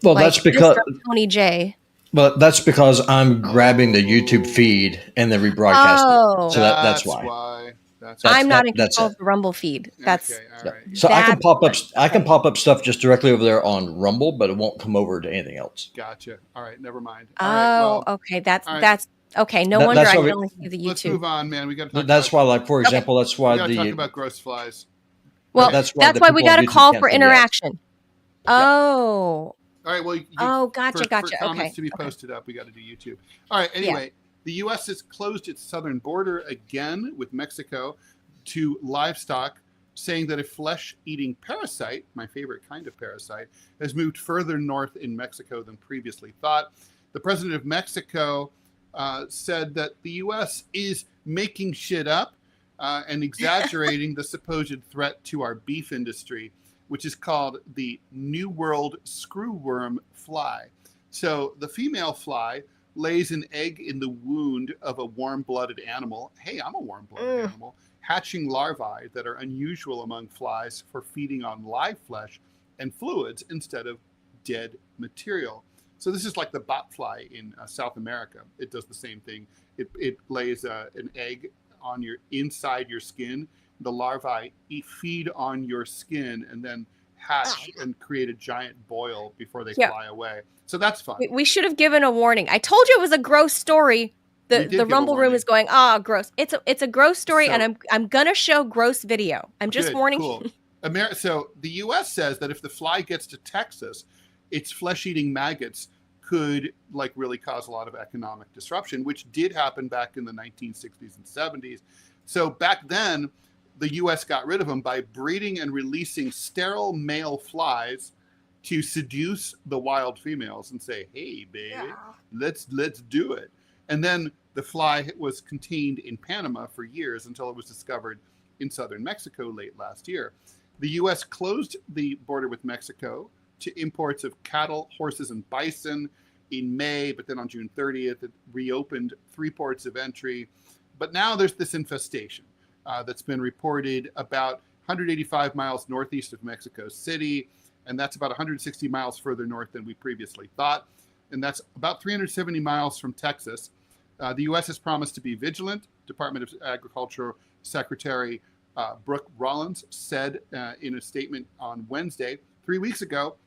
Well, that's because Tony J. But that's because I'm grabbing the YouTube feed and then rebroadcasting it. So that's why. I'm not in control of the Rumble feed. That's okay. All right. So I can pop up. I can pop up stuff just directly over there on Rumble, but it won't come over to anything else. Gotcha. All right. Never mind. Oh, all right, well, okay. That's all right. that's okay. No wonder I can only see the YouTube. Let's move on, man. We got to talk. That's why, like for example, that's why we got to talk about gross flies. Well, that's why we got to call for interaction. Oh. All right. Well. Gotcha. For comments to be posted up, we got to do YouTube. All right. Anyway, the U.S. has closed its southern border again with Mexico to livestock, saying that a flesh-eating parasite, my favorite kind of parasite, has moved further north in Mexico than previously thought. The president of Mexico said that the U.S. is making shit up and exaggerating the supposed threat to our beef industry, which is called the New World screwworm fly. So the female fly lays an egg in the wound of a warm-blooded animal. Hey, I'm a warm-blooded animal. Hatching larvae that are unusual among flies for feeding on live flesh and fluids instead of dead material. So this is like the botfly in South America. It does the same thing. It lays an egg on inside your skin. The larvae feed on your skin and then hatch and create a giant boil before they fly away. So that's fun. We should have given a warning. I told you it was a gross story. The Rumble room is going, gross. It's a gross story, and I'm gonna show gross video. I'm just warning. Cool. So the U.S. says that if the fly gets to Texas, its flesh-eating maggots could really cause a lot of economic disruption, which did happen back in the 1960s and 70s. So back then, the U.S. got rid of them by breeding and releasing sterile male flies to seduce the wild females and say, "Hey, baby, let's do it." And then the fly was contained in Panama for years until it was discovered in southern Mexico late last year. The U.S. closed the border with Mexico to imports of cattle, horses, and bison in May, but then on June 30th, it reopened 3 ports of entry. But now there's this infestation that's been reported about 185 miles northeast of Mexico City, and that's about 160 miles further north than we previously thought. And that's about 370 miles from Texas. The U.S. has promised to be vigilant. Department of Agriculture Secretary Brooke Rollins said in a statement on Wednesday, 3 weeks ago,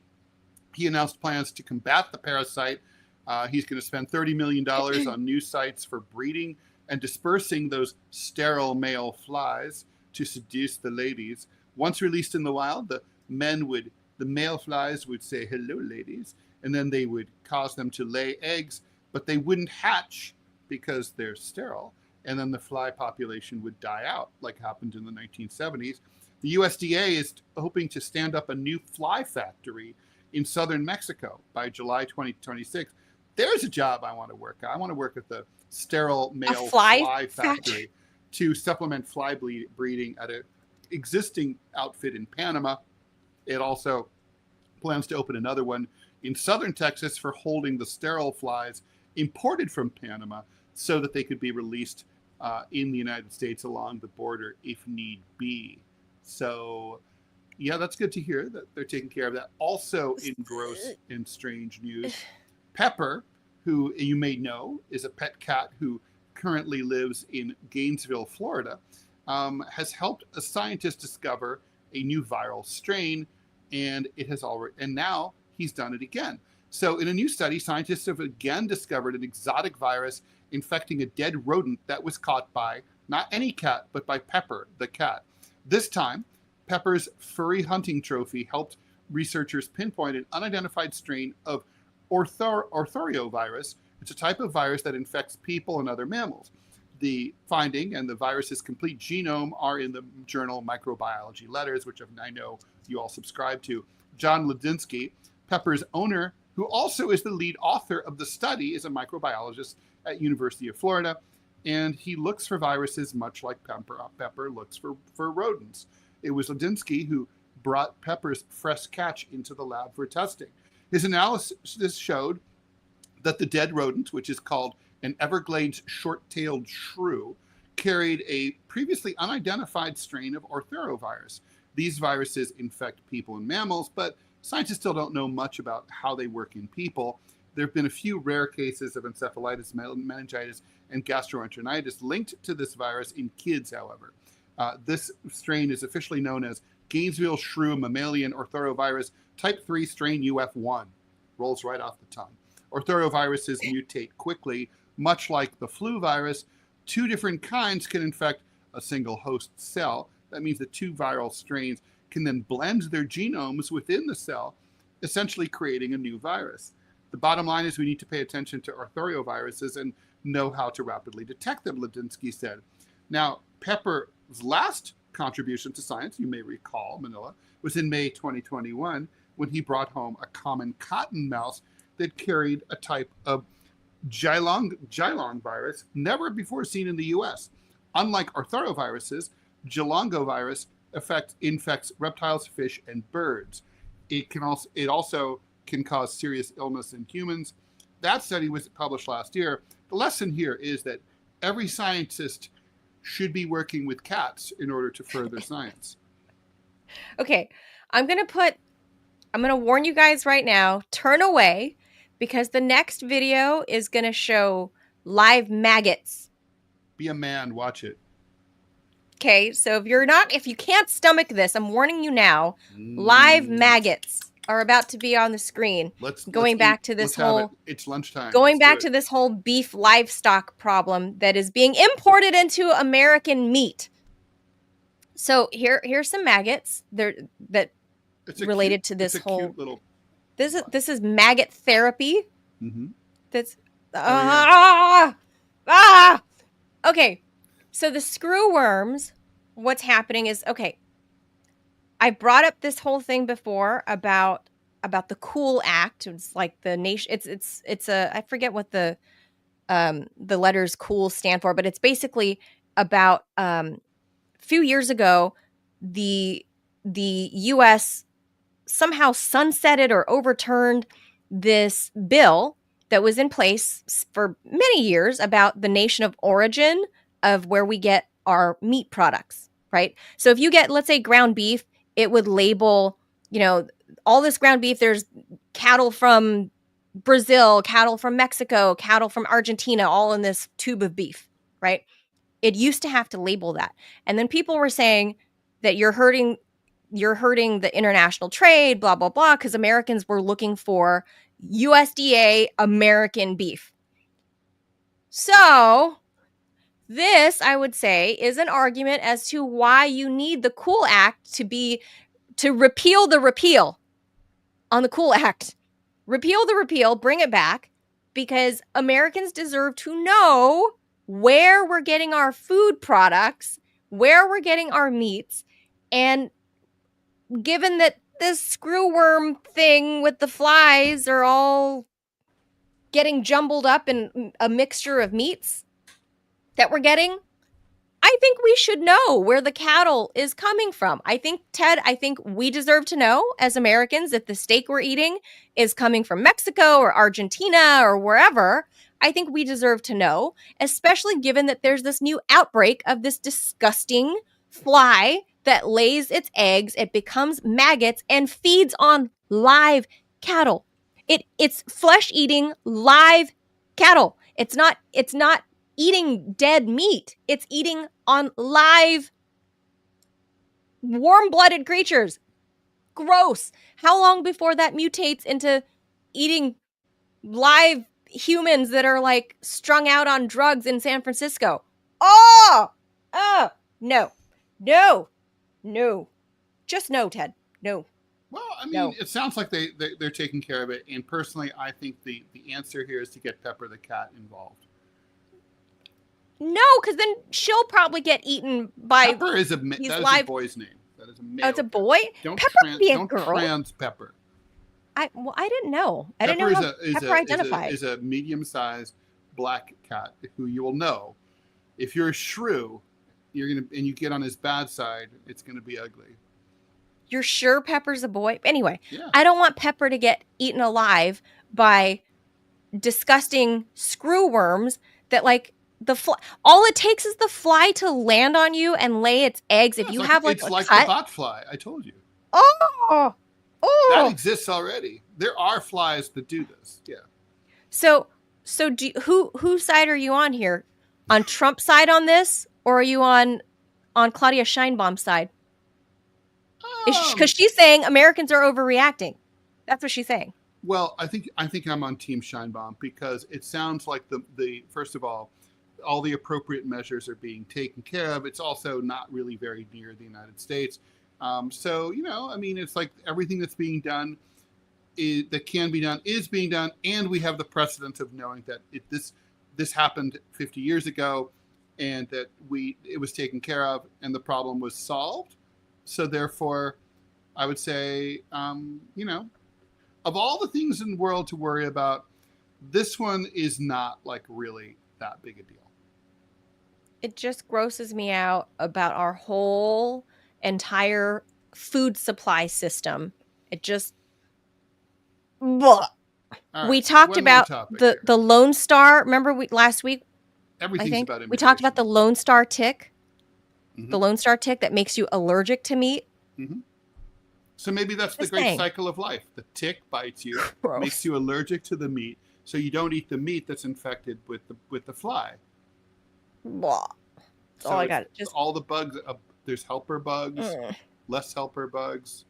he announced plans to combat the parasite. He's going to spend $30 million on new sites for breeding and dispersing those sterile male flies to seduce the ladies. Once released in the wild, the male flies would say, "Hello, ladies," and then they would cause them to lay eggs, but they wouldn't hatch because they're sterile. And then the fly population would die out, like happened in the 1970s. The USDA is hoping to stand up a new fly factory in southern Mexico by July 2026. There's a job I want to work at. I want to work at the sterile male fly factory to supplement fly breeding at an existing outfit in Panama. It also plans to open another one in southern Texas for holding the sterile flies imported from Panama so that they could be released in the United States along the border if need be. So, yeah, that's good to hear that they're taking care of that. Also in gross and strange news, Pepper, who you may know is a pet cat who currently lives in Gainesville, Florida, has helped a scientist discover a new viral strain, and now he's done it again. So in a new study, scientists have again discovered an exotic virus infecting a dead rodent that was caught by not any cat, but by Pepper, the cat. This time, Pepper's furry hunting trophy helped researchers pinpoint an unidentified strain of orthorhyovirus. It's a type of virus that infects people and other mammals. The finding and the virus's complete genome are in the journal Microbiology Letters, which I know you all subscribe to. John Ladinsky, Pepper's owner, who also is the lead author of the study, is a microbiologist at University of Florida, and he looks for viruses much like Pepper looks for rodents. It was Ladinsky who brought Pepper's fresh catch into the lab for testing. His analysis showed that the dead rodent, which is called an Everglades short-tailed shrew, carried a previously unidentified strain of orthorovirus. These viruses infect people and mammals, but scientists still don't know much about how they work in people. There have been a few rare cases of encephalitis, meningitis, and gastroenteritis linked to this virus in kids, however. This strain is officially known as Gainesville shrew mammalian orthorovirus type 3 strain UF1. Rolls right off the tongue. Orthoroviruses mutate quickly, much like the flu virus. 2 different kinds can infect a single host cell. That means the 2 viral strains can then blend their genomes within the cell, essentially creating a new virus. The bottom line is we need to pay attention to orthoroviruses and know how to rapidly detect them, Ladinsky said. Now, Pepper's last contribution to science, you may recall, Manila, was in May 2021 when he brought home a common cotton mouse that carried a type of Geelong virus never before seen in the U.S. Unlike orthoroviruses, Geelongovirus infects reptiles, fish, and birds. It also can cause serious illness in humans. That study was published last year. The lesson here is that every scientist should be working with cats in order to further science. Okay, I'm going to warn you guys right now, turn away, because the next video is going to show live maggots. Be a man, watch it. Okay, so if you can't stomach this, I'm warning you now, live maggots are about to be on the screen. It's lunchtime. Going back to this whole beef livestock problem that is being imported into American meat. So here's some maggots that related to this whole little. This is maggot therapy. Mm-hmm. That's okay. So the screw worms, what's happening is, okay, I brought up this whole thing before about the COOL Act. It's like the nation. It's I forget what the letters COOL stand for, but it's basically about a few years ago the U.S. somehow sunsetted or overturned this bill that was in place for many years about the nation of origin of where we get our meat products, right? So if you get, let's say, ground beef, it would label, all this ground beef, there's cattle from Brazil, cattle from Mexico, cattle from Argentina, all in this tube of beef, right? It used to have to label that. And then people were saying that you're hurting the international trade, blah, blah, blah, because Americans were looking for USDA American beef. So this, I would say, is an argument as to why you need the COOL Act to repeal the repeal on the COOL Act. Repeal the repeal, bring it back, because Americans deserve to know where we're getting our food products, where we're getting our meats, and given that this screwworm thing with the flies are all getting jumbled up in a mixture of meats that we're getting, I think we should know where the cattle is coming from. I think we deserve to know as Americans if the steak we're eating is coming from Mexico or Argentina or wherever. I think we deserve to know, especially given that there's this new outbreak of this disgusting fly that lays its eggs, it becomes maggots and feeds on live cattle. It's flesh-eating live cattle. It's not eating dead meat. It's eating on live warm-blooded creatures. Gross. How long before that mutates into eating live humans that are like strung out on drugs in San Francisco? No. Just no, Ted. No. Well, I mean, It sounds like they're taking care of it. And personally, I think the answer here is to get Pepper the cat involved. No, because then she'll probably get eaten by. Pepper is a boy's name. That is a male. Oh, it's a boy. Don't don't trans Pepper. I didn't know. I didn't know how Pepper identified. Is a medium-sized black cat who you will know. If you're a shrew, and you get on his bad side, it's gonna be ugly. You're sure Pepper's a boy? Anyway, yeah. I don't want Pepper to get eaten alive by disgusting screwworms that like the fly. All it takes is the fly to land on you and lay its eggs. If you have like it's a like cut, the bot fly. I told you. Oh. That exists already. There are flies that do this. Yeah. So whose side are you on here? On Trump's side on this, or are you on on Claudia Scheinbaum's side. Because she's saying Americans are overreacting. That's what she's saying. Well, I think I'm on Team Scheinbaum because it sounds like the first of all the appropriate measures are being taken care of. It's also not really very near the United States. So, I mean, it's like everything that's being done that can be done is being done. And we have the precedent of knowing that this happened 50 years ago and that it was taken care of and the problem was solved. So therefore, I would say, of all the things in the world to worry about, this one is not like really that big a deal. It just grosses me out about our whole entire food supply system. It just... Right, we talked about the Lone Star. Remember last week? Everything's about immigration. We talked about the Lone Star tick. Mm-hmm. The Lone Star tick that makes you allergic to meat. Mm-hmm. So maybe that's the great cycle of life. The tick bites you, makes you allergic to the meat, so you don't eat the meat that's infected with the fly. Blah. That's all I got. Just all the bugs. There's helper bugs, less helper bugs.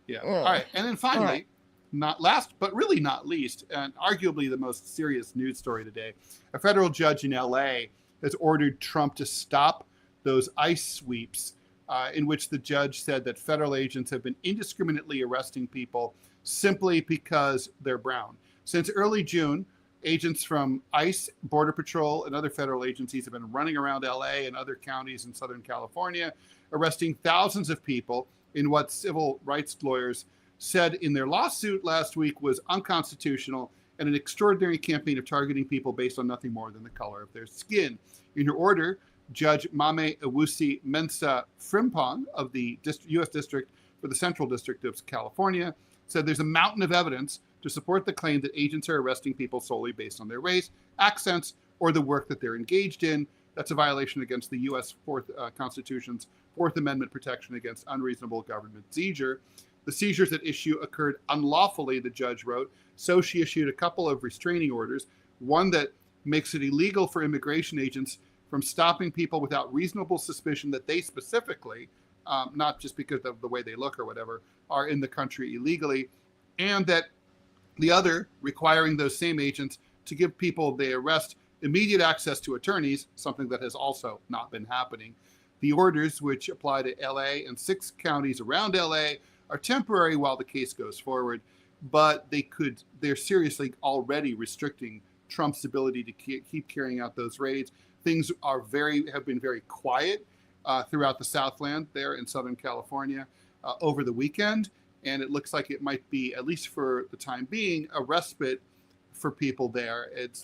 Yeah. All right. And then finally, not last, but really not least, and arguably the most serious news story today, a federal judge in L.A. has ordered Trump to stop those ICE sweeps in which the judge said that federal agents have been indiscriminately arresting people simply because they're brown. Since early June, agents from ICE, Border Patrol, and other federal agencies have been running around LA and other counties in Southern California, arresting thousands of people in what civil rights lawyers said in their lawsuit last week was unconstitutional and an extraordinary campaign of targeting people based on nothing more than the color of their skin. In her order, Judge Mame Awusi Mensah Frimpong of the U.S. District for the Central District of California said there's a mountain of evidence to support the claim that agents are arresting people solely based on their race, accents, or the work that they're engaged in. That's a violation against the U.S. Constitution's Fourth Amendment protection against unreasonable government seizure. The seizures at issue occurred unlawfully, the judge wrote, so she issued a couple of restraining orders, one that makes it illegal for immigration agents from stopping people without reasonable suspicion that they specifically, not just because of the way they look or whatever, are in the country illegally, and that the other requiring those same agents to give people they arrest immediate access to attorneys, something that has also not been happening. The orders, which apply to LA and 6 counties around LA, are temporary while the case goes forward, but they're seriously already restricting Trump's ability to keep carrying out those raids. Things have been very quiet throughout the Southland there in Southern California over the weekend. And it looks like it might be, at least for the time being, a respite for people there. It's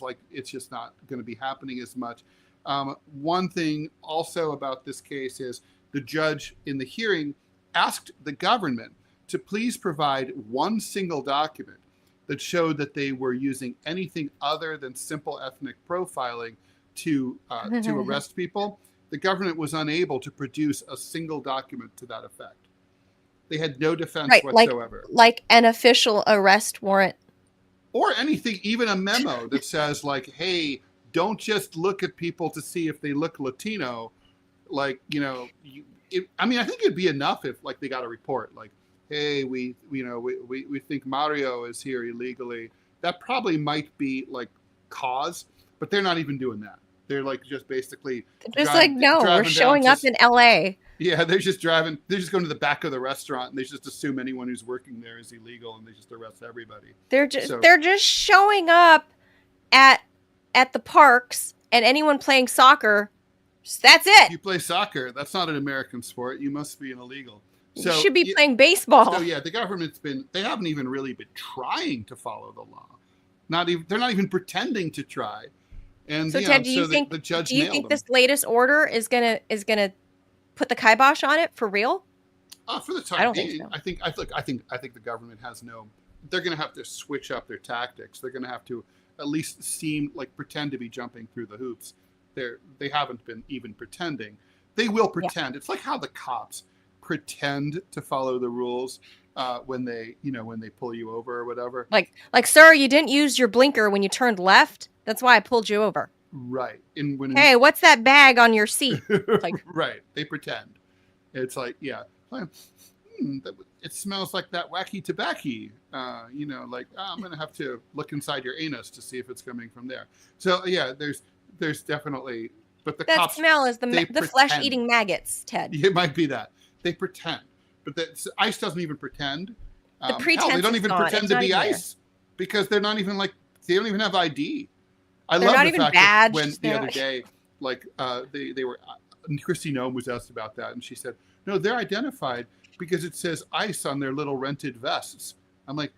just not going to be happening as much. One thing also about this case is the judge in the hearing asked the government to please provide one single document that showed that they were using anything other than simple ethnic profiling to arrest people. The government was unable to produce a single document to that effect. They had no defense whatsoever. Like an official arrest warrant. Or anything, even a memo that says like, hey, don't just look at people to see if they look Latino. Like, I think it'd be enough if like they got a report like, hey, we think Mario is here illegally. That probably might be like cause, but they're not even doing that. They're like just basically we're showing up in LA. Yeah, they're just going to the back of the restaurant and they just assume anyone who's working there is illegal and they just arrest everybody. They're just showing up at the parks and anyone playing soccer. That's it. If you play soccer, that's not an American sport. You must be an illegal. So, you should be playing baseball. So yeah, the government's they haven't even really been trying to follow the law. They're not even pretending to try. And so Ted, do you think this latest order is gonna put the kibosh on it for real? For the time being, I think the government has no. They're going to have to switch up their tactics. They're going to have to at least pretend to be jumping through the hoops. They haven't been even pretending. They will pretend. Yeah. It's like how the cops pretend to follow the rules when they pull you over or whatever. Like, sir, you didn't use your blinker when you turned left. That's why I pulled you over. Right. And when Hey, what's that bag on your seat? Like, right. They pretend. It's like, yeah. It smells like that wacky tobacco. You know, like, I'm going to have to look inside your anus to see if it's coming from there. So, yeah, there's definitely, but the that cops, smell is the flesh-eating maggots, Ted. It might be that. They pretend. But ICE doesn't even pretend. The pretense hell, they don't even is gone. pretend It's to not be even ICE because they're not even like, they don't even have ID. I They're love not the even fact that badged. when the other day, like, they were, Christy Nome was asked about that, and she said, no, they're identified because it says ICE on their little rented vests. I'm like,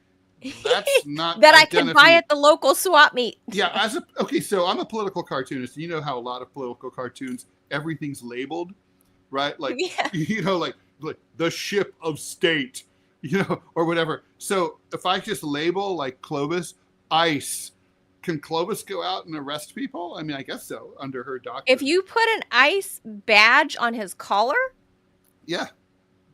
that's not that I can buy at the local swap meet. Yeah, okay, so I'm a political cartoonist, and you know how a lot of political cartoons, everything's labeled, right? Like, Yeah. you know, like the ship of state, you know, or whatever. So if I just label like Clovis, ICE, can Clovis go out and arrest people? I mean, I guess so, under her doctrine. If you put an ICE badge on his collar, yeah,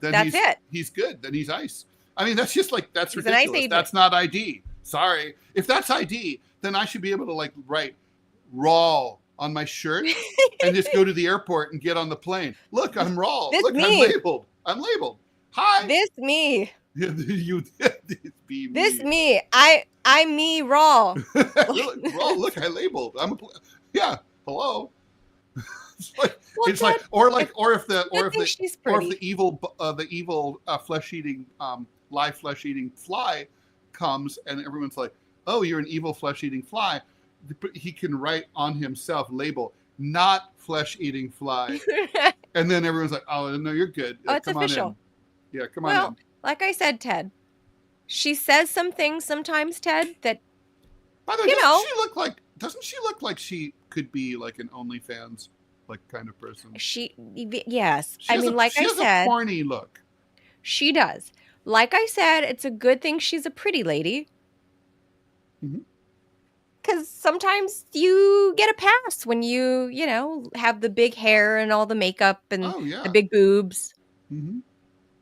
then that's it. He's good. Then he's ICE. I mean, that's just like, that's He's ridiculous. That's not ID. Sorry. If that's ID, then I should be able to like write Rall on my shirt and just go to the airport and get on the plane. Look, I'm Rall. Look, me. I'm labeled. Hi. This me. You be me. This me. I'm me, Rall. Rall, look, I labeled. Yeah. Hello. It's like, or if the evil flesh-eating live flesh-eating fly comes and everyone's like, oh, you're an evil flesh-eating fly, he can write on himself, label, not flesh-eating fly. And then everyone's like, oh, no, you're good. Oh, it's come official. On in. Yeah, come on in. Like I said, Ted, she says some things sometimes, Ted, that, by the way, doesn't she look like she could be like an OnlyFans like kind of person? Yes. She has a corny look. She does. Like I said, it's a good thing she's a pretty lady. Because sometimes you get a pass when you have the big hair and all the makeup and the big boobs. Mm-hmm.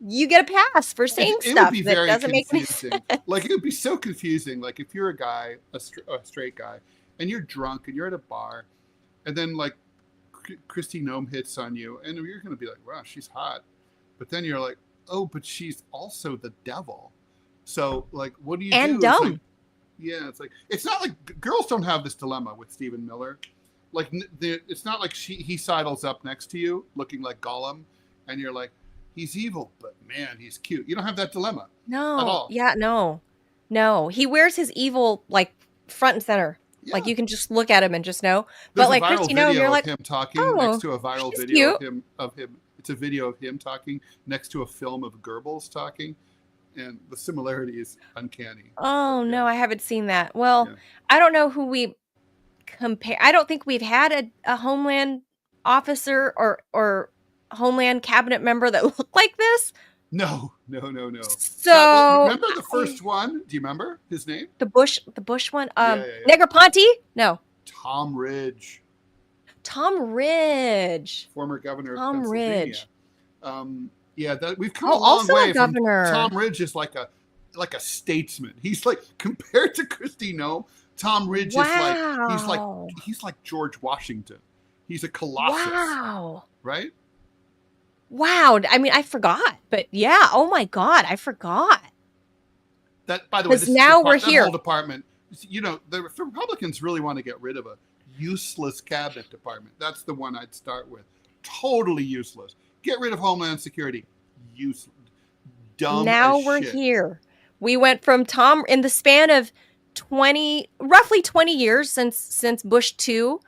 You get a pass for saying stuff that doesn't make sense. Like, it would be so confusing. Like, if you're a guy, a straight guy, and you're drunk and you're at a bar, and then like Christy Nome hits on you, and you're going to be like, wow, she's hot. But then you're like, oh, but she's also the devil. So, like, what do you do? And dumb. It's not like girls don't have this dilemma with Stephen Miller. Like, it's not like he sidles up next to you looking like Gollum, and you're like, he's evil, but man, he's cute. You don't have that dilemma. No. At all. Yeah, no. He wears his evil like front and center. Yeah. Like, you can just look at him and just know. There's but like Christy Nome, you're like, him talking next to a viral video of him. It's a video of him talking next to a film of Goebbels talking, and the similarity is uncanny. Oh no, I haven't seen that. Well, I don't know who we compare. I don't think we've had a Homeland officer or Homeland cabinet member that looked like this. No. So remember the first one? Do you remember his name? The Bush one? Negroponte? No. Tom Ridge. Former governor of Pennsylvania. Ridge. We've come a long way. Governor. Tom Ridge is like a statesman. He's like, compared to Christy Nome, Tom Ridge is he's like George Washington. He's a colossus. Wow. Right? Wow. I mean, I forgot. But yeah, oh my God, I forgot. That, by the way, now we're here. Whole department, the Republicans really want to get rid of a useless cabinet department. That's the one I'd start with. Totally useless. Get rid of Homeland Security. Useless. Dumb. Now we're here. We went from Tom in the span of roughly 20 years since Bush 2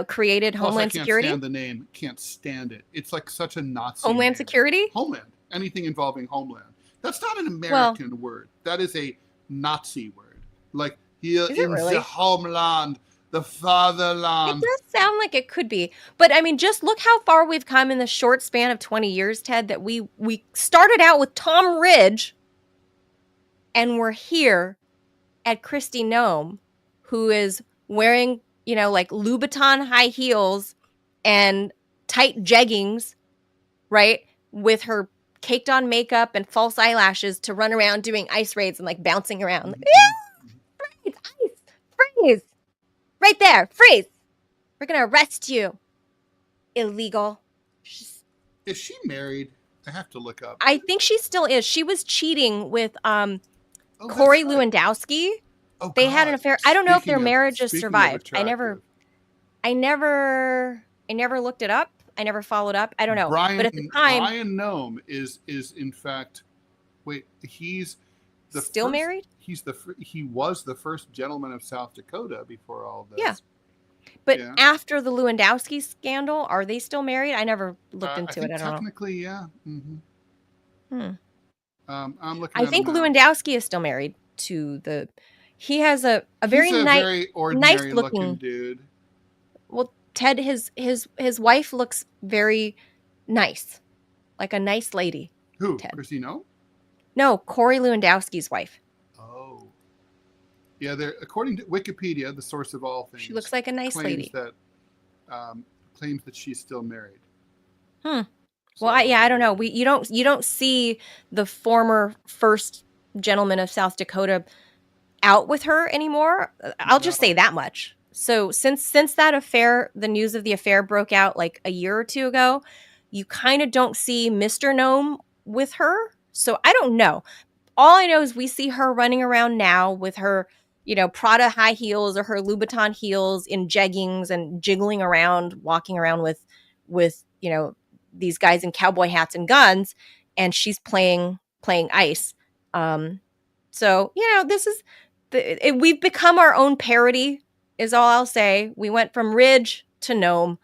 created Homeland Security. I can't stand the name. Can't stand it. It's like such a Nazi Homeland name. Security? Homeland. Anything involving Homeland. That's not an American word. That is a Nazi word. Like, here in the homeland, the fatherland. It does sound like it could be. But I mean, just look how far we've come in the short span of 20 years, Ted, that we started out with Tom Ridge, and we're here at Christy Nome, who is wearing, like Louboutin high heels and tight jeggings, right? With her caked on makeup and false eyelashes to run around doing ice raids and like bouncing around. Like, freeze, ice, freeze. Right there, freeze. We're going to arrest you. Illegal. Is she married? I have to look up. I think she still is. She was cheating with Corey right. Lewandowski. Oh, they had an affair. I don't know if their marriage has survived. I never looked it up. I never followed up. I don't know. But at the time, Brian Nome is in fact, wait, he's still married? He was the first gentleman of South Dakota before all this. Yeah. But after the Lewandowski scandal, are they still married? I never looked into it. I don't technically, yeah. Mm-hmm. I'm looking. I think Lewandowski is still married to the. He has a very very ordinary looking dude. Well, Ted, his wife looks very nice, like a nice lady. Who? Ted. Does he know? No, Corey Lewandowski's wife. Oh. Yeah, according to Wikipedia, the source of all things. She looks like a nice lady. Claims that she's still married. So, well, I don't know. You don't see the former first gentleman of South Dakota out with her anymore. I'll just say that much. So since that affair, the news of the affair broke out like a year or two ago, you kind of don't see Mr. Nome with her. So I don't know. All I know is we see her running around now with her, Prada high heels or her Louboutin heels in jeggings and jiggling around, walking around with these guys in cowboy hats and guns, and she's playing ice. So this is we've become our own parody, is all I'll say. We went from Ridge to Nome,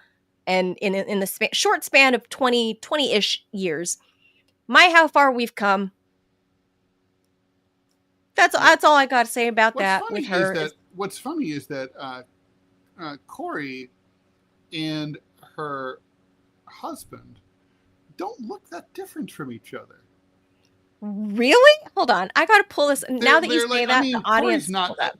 and in the short span of 20-ish years. My, how far we've come. That's all I got to say about that with her. What's funny is that Corey and her husband don't look that different from each other. Really? Hold on. I got to pull this. Now that you say that, the audience...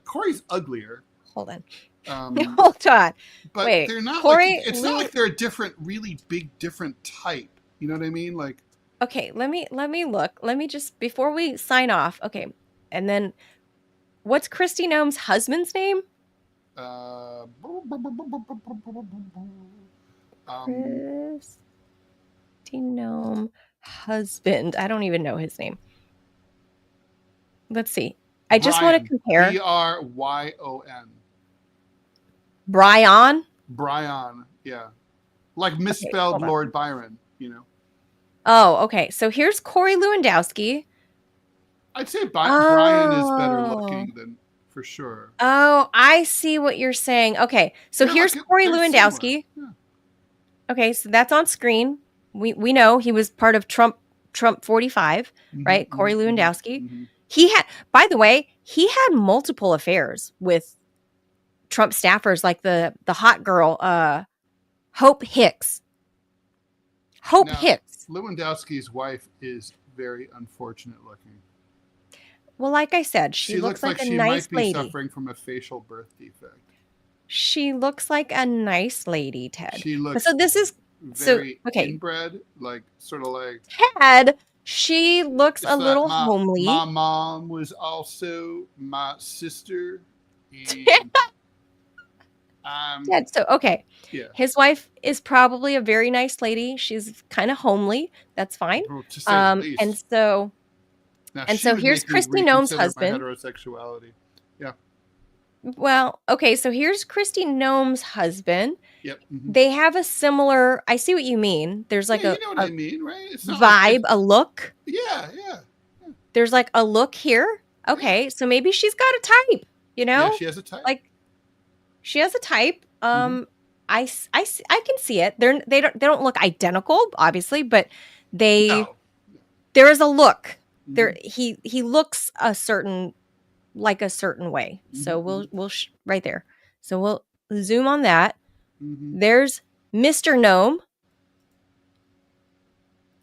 Corey's uglier. Hold on. Hold on. But wait, they're not Corey, it's not like they're a different, really big, different type. You know what I mean? Like... Okay, let me look. Let me just, before we sign off, okay. And then, what's Kristi Nome's husband's name? Kristi Nome husband. I don't even know his name. Let's see. I just want to compare. Bryon. Bryon, yeah. Like misspelled Lord Byron, Oh, okay. So here's Corey Lewandowski. I'd say Brian is better looking than, for sure. Oh, I see what you're saying. Okay, so here's Corey Lewandowski. Yeah. Okay, so that's on screen. We know he was part of Trump 45, right? Corey Lewandowski. Mm-hmm. He had, by the way, he had multiple affairs with Trump staffers, like the hot girl, Hope Hicks. Hicks. Lewandowski's wife is very unfortunate looking. Well, like I said, she looks like a nice lady. She might be suffering from a facial birth defect. She looks like a nice lady, Ted. She looks very inbred, like sort of like Ted. She looks a little homely. My mom was also my sister. And, so okay. Yeah. His wife is probably a very nice lady. She's kind of homely. That's fine. And so here's Kristi Nome's husband. Heterosexuality. Yeah. Well, okay, so here's Kristi Nome's husband. Yep. Mm-hmm. They have a similar. I see what you mean. There's like you know what I mean, right? It's not vibe, a look. Yeah. There's like a look here. Okay, so maybe she's got a type. Yeah, she has a type. Like, she has a type. I can see it. They don't look identical, obviously, but there is a look. There he looks a certain way. So we'll right there. So we'll zoom on that. There's Mr. Nome,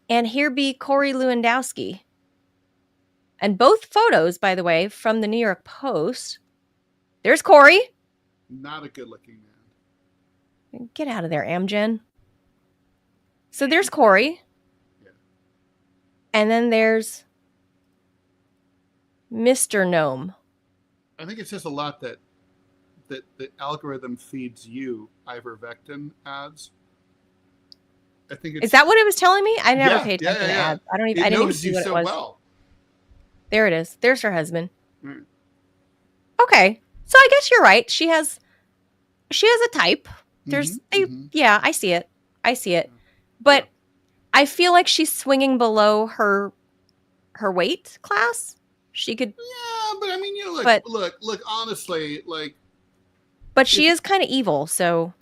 and here be Corey Lewandowski. And both photos, by the way, from the New York Post. There's Corey. Not a good-looking man. Get out of there, Amgen. So there's Corey. Yeah. And then there's Mr. Nome. I think it says a lot that that the algorithm feeds you ivermectin ads. I think it's... Is that what it was telling me? I never paid Yeah, attention to ads. I It didn't even knows see you what so it was. well. There it is. There's her husband. Mm. Okay. So I guess you're right. She has a type. There's yeah, I see it. But I feel like she's swinging below her weight class. She could... Yeah, but I mean, you know, look, honestly, like... But she is kind of evil, so...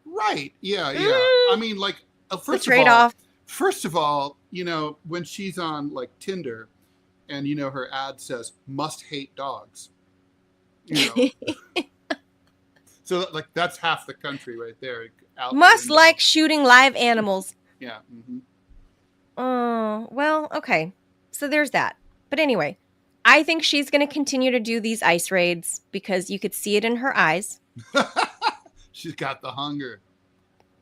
Right, yeah. I mean, like, first of all, you know, when she's on, like, Tinder, and, you know, her ad says, must hate dogs, you know. So, like, that's half the country right there. Must like shooting live animals. Yeah. Oh, well, okay. So there's that. But anyway, I think she's going to continue to do these ICE raids because you could see it in her eyes. She's got the hunger.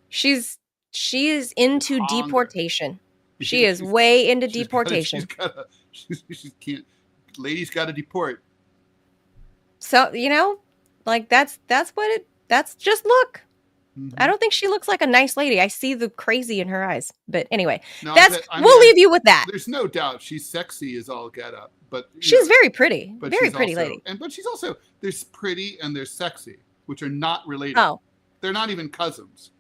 She is into deportation. She is way into deportation. She can't. Ladies got to deport. So, you know, like that's just look. I don't think she looks like a nice lady. I see the crazy in her eyes. But anyway, we'll leave you with that. There's no doubt she's sexy as all get up, but she's very pretty. Very pretty lady. But she's also, there's pretty and there's sexy, which are not related. Oh. They're not even cousins.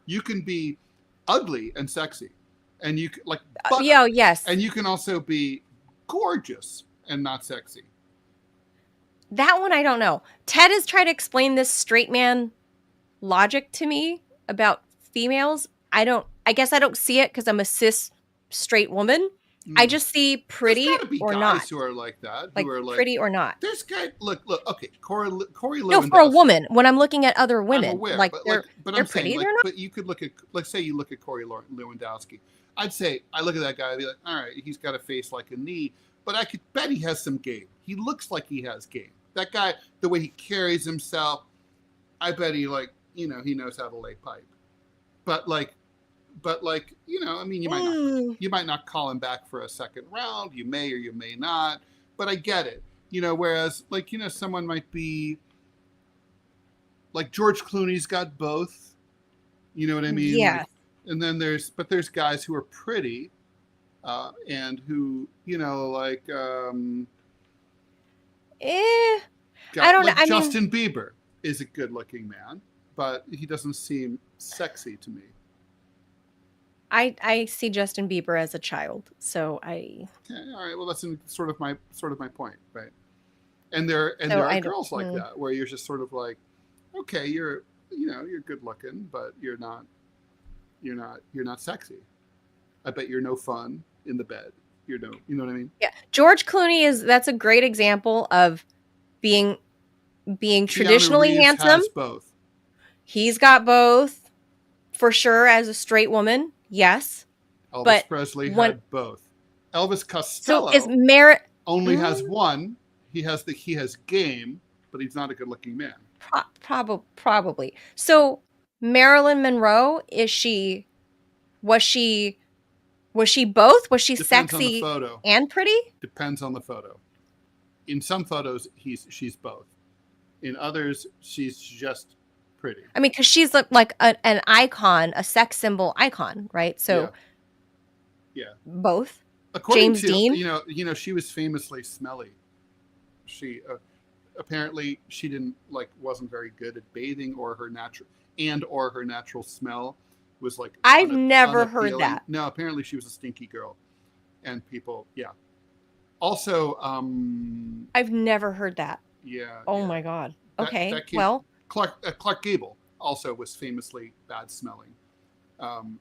You can be ugly and sexy, and you can yes. And you can also be gorgeous and not sexy. That one I don't know. Ted has tried to explain this straight man logic to me about females. I guess I don't see it because I'm a cis straight woman. I just see pretty or guys not. Who are like that? Like, who are like pretty or not. There's guys. Look. Okay, Corey Lewandowski. No, for a woman. When I'm looking at other women, I'm aware, like but they're I'm pretty. Saying, they're not. But you could look at, let's say you look at Corey Lewandowski. I'd say I look at that guy and be like, all right, he's got a face like a knee, but I could bet he has some game. He looks like he has game. That guy, the way he carries himself, I bet he he knows how to lay pipe. But you know, I mean, you might not call him back for a second round. You may or you may not. But I get it. You know, whereas someone might be like George Clooney's got both. You know what I mean? Yeah. And then there's guys who are pretty, and who I don't know. Justin Bieber is a good-looking man, but he doesn't seem sexy to me. I see Justin Bieber as a child, so Okay, all right. Well, that's sort of my point, right? And there are girls like that where you're just sort of like, okay, you're good looking, but you're not sexy. I bet you're no fun in the bed. You know what I mean? Yeah, George Clooney that's a great example of being traditionally handsome. Has both. He's got both for sure as a straight woman. Yes. Elvis Presley had both. Elvis Costello only has one. He has game, but he's not a good-looking man. Probably. So Marilyn Monroe, was she both? Was she sexy and pretty? Depends on the photo. In some photos, she's both. In others, she's just pretty. I mean, because she's like an icon, a sex symbol icon, right? So, yeah. Both. According James to Dean, you know, she was famously smelly. She apparently wasn't very good at bathing, or her natural smell was like. I've never heard that. No, apparently she was a stinky girl, and people, yeah. Also, I've never heard that. Yeah. Oh my God. Okay. Clark Gable also was famously bad smelling, and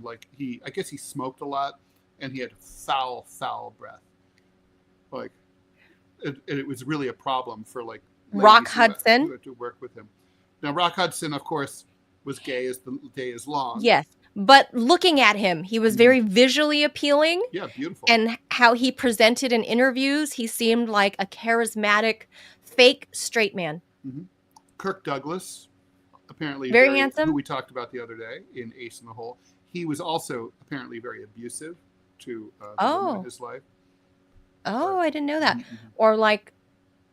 I guess he smoked a lot, and he had foul breath. Like, it was really a problem for Rock Hudson who had to work with him. Now, Rock Hudson, of course, was gay as the day is long. Yes, but looking at him, he was very visually appealing. Yeah, beautiful. And how he presented in interviews, he seemed like a charismatic, fake straight man. Mm-hmm. Kirk Douglas, apparently very handsome, who we talked about the other day in Ace in the Hole. He was also apparently very abusive to the women in his life. Oh, I didn't know that. Mm-hmm. Or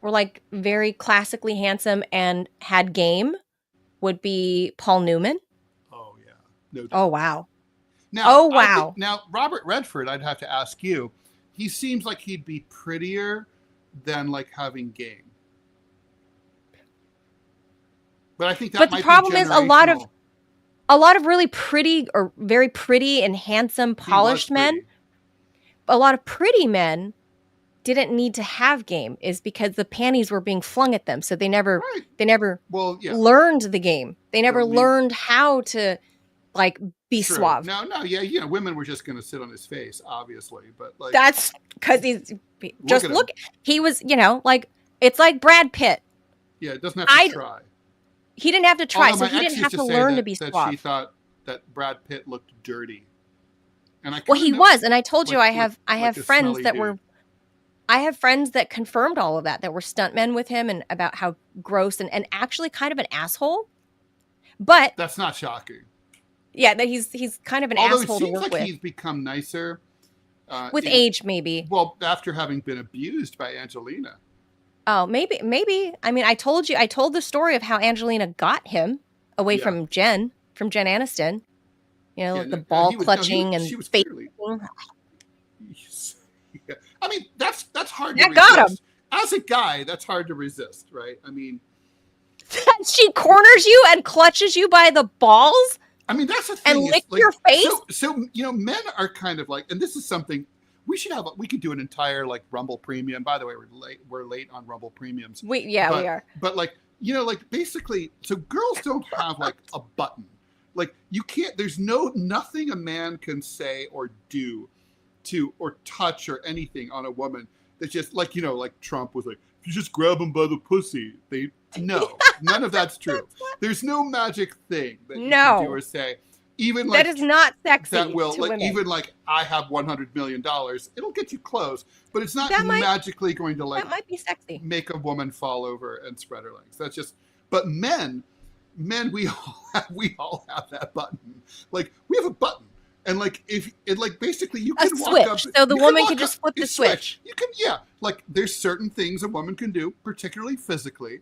were like very classically handsome and had game would be Paul Newman. Oh yeah, no doubt. Oh wow. Now, wow. Now Robert Redford, I'd have to ask you. He seems like he'd be prettier than like having game. But I think that but might the problem be is a lot of really pretty or very pretty and handsome, polished men. A lot of pretty men didn't need to have game is because the panties were being flung at them. So they never learned the game. They never learned how to like be suave. No, yeah, women were just going to sit on his face, obviously, but like that's because he was, like it's like Brad Pitt. Yeah, it doesn't have to try. He didn't have to try, so he didn't have to learn to be suave. She thought that Brad Pitt looked dirty. And he was, and I told you I have friends that were I have friends that confirmed all of that were stuntmen with him and about how gross and actually kind of an asshole. But that's not shocking. Yeah, that he's kind of an asshole to work with. Although it seems like he's become nicer. With age, maybe. Well, after having been abused by Angelina. Oh, maybe. I mean, I told the story of how Angelina got him away from Jen Aniston. The ball clutching and face. I mean, that's hard to resist. Got him. As a guy, that's hard to resist, right? I mean, she corners you and clutches you by the balls. I mean, that's the thing. And lick your face. So men are kind of like, and this is something we could do an entire like Rumble Premium. By the way, we're late on Rumble Premiums. We are. But like, basically, so girls don't have like a button. Like you can't. There's nothing a man can say or do to or touch or anything on a woman that just like like Trump was like, if you just grab them by the pussy, none of that's true. There's no magic thing that you can do or say. Even like that is not sexy. That will to like women. Even like I have $100 million. It'll get you close, but it's not magically going to like that might be sexy. Make a woman fall over and spread her legs. That's just. But men, we all have that button. Like we have a button. And like basically you can walk up, so the woman can just flip the switch. You can like there's certain things a woman can do, particularly physically,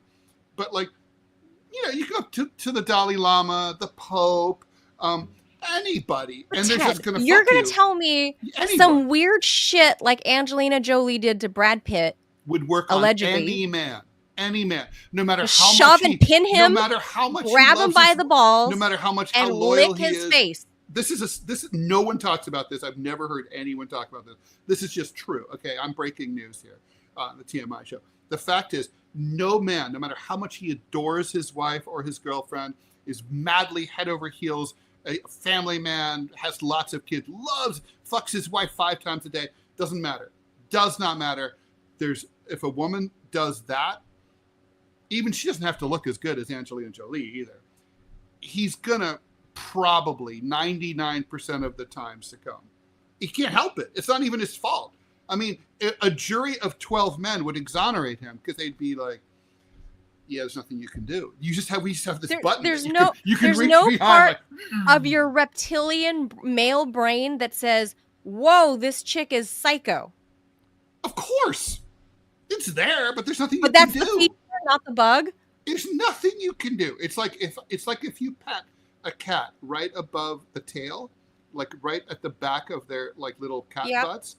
but like you can go to the Dalai Lama, the Pope, anybody, and they're just gonna. You're gonna tell me some weird shit like Angelina Jolie did to Brad Pitt would work allegedly. On any man, no matter how shove much and pin him, no matter how much grab him by the balls, no matter how much and how loyal lick his face. This is no one talks about this. I've never heard anyone talk about this. This is just true. Okay, I'm breaking news here on the TMI show. The fact is, no man, no matter how much he adores his wife or his girlfriend, is madly head over heels, a family man, has lots of kids, fucks his wife 5 times a day. Doesn't matter. Does not matter. If a woman does that, even she doesn't have to look as good as Angelina Jolie either. He's gonna probably 99% of the time succumb. He can't help it. It's not even his fault. I mean, a jury of 12 men would exonerate him because they'd be like, yeah, there's nothing you can do. We just have this button. There's there's no part of your reptilian male brain that says, whoa, this chick is psycho. Of course. It's there, but there's nothing you can do. But that's the feature, not the bug. There's nothing you can do. It's like if you pat a cat right above the tail, like right at the back of their like little cat butts,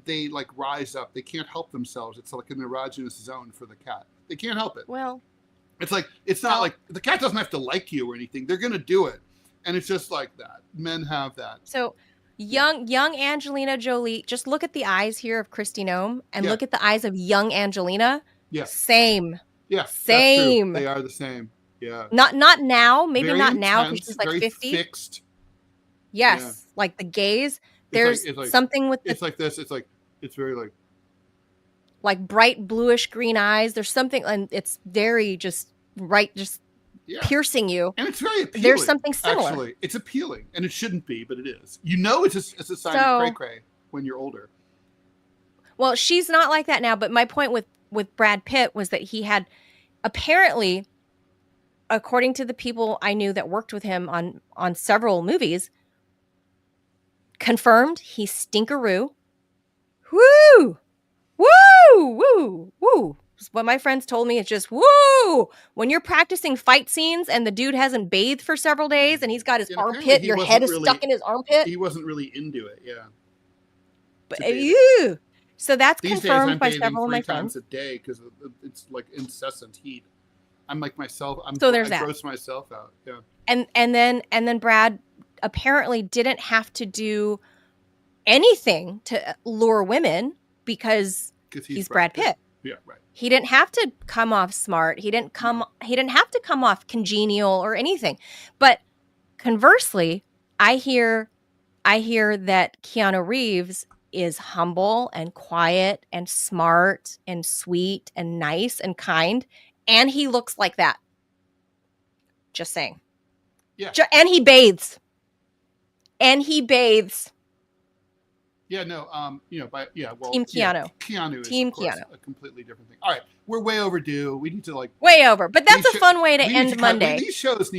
they like rise up. They can't help themselves. It's like an erogenous zone for the cat. They can't help it. Well, it's not like the cat doesn't have to like you or anything. They're gonna do it, and it's just like that. Men have that. So young Angelina Jolie. Just look at the eyes here of Kristi Noem, and look at the eyes of young Angelina. Yeah. Same. Yeah. Same. They are the same. Yeah. Not now. Maybe very not intense, now because she's like very 50. Fixed. Yes. Yeah. Like the gaze. There's something with it's like this. It's very like bright bluish green eyes. There's something, and it's very just piercing you. And it's very appealing. There's something similar. Actually, it's appealing, and it shouldn't be, but it is. It's a sign of cray-cray when you're older. Well, she's not like that now, but my point with Brad Pitt was that he had apparently, according to the people I knew that worked with him on several movies, confirmed he's stinkeroo. Woo! Woo! Woo! Woo! what my friends told me. It's just, woo! When you're practicing fight scenes and the dude hasn't bathed for several days and he's got his armpit, your head is stuck in his armpit. He wasn't really into it, yeah. But so that's These confirmed days I'm by several of my 3 times friends. a day because it's like incessant heat. I'm like myself. So there's I that. gross myself out. Yeah. And then Brad apparently didn't have to do anything to lure women because he's Brad Pitt. Yeah, right. He didn't have to come off smart. He didn't have to come off congenial or anything. But conversely, I hear that Keanu Reeves is humble and quiet and smart and sweet and nice and kind, and he looks like that. Just saying. Yeah. And he bathes. Yeah, no, well, Team Keanu. Keanu is, Team of course, Keanu. a completely different thing. All right, we're way overdue. We need to way over, but that's a fun way to end Monday. These shows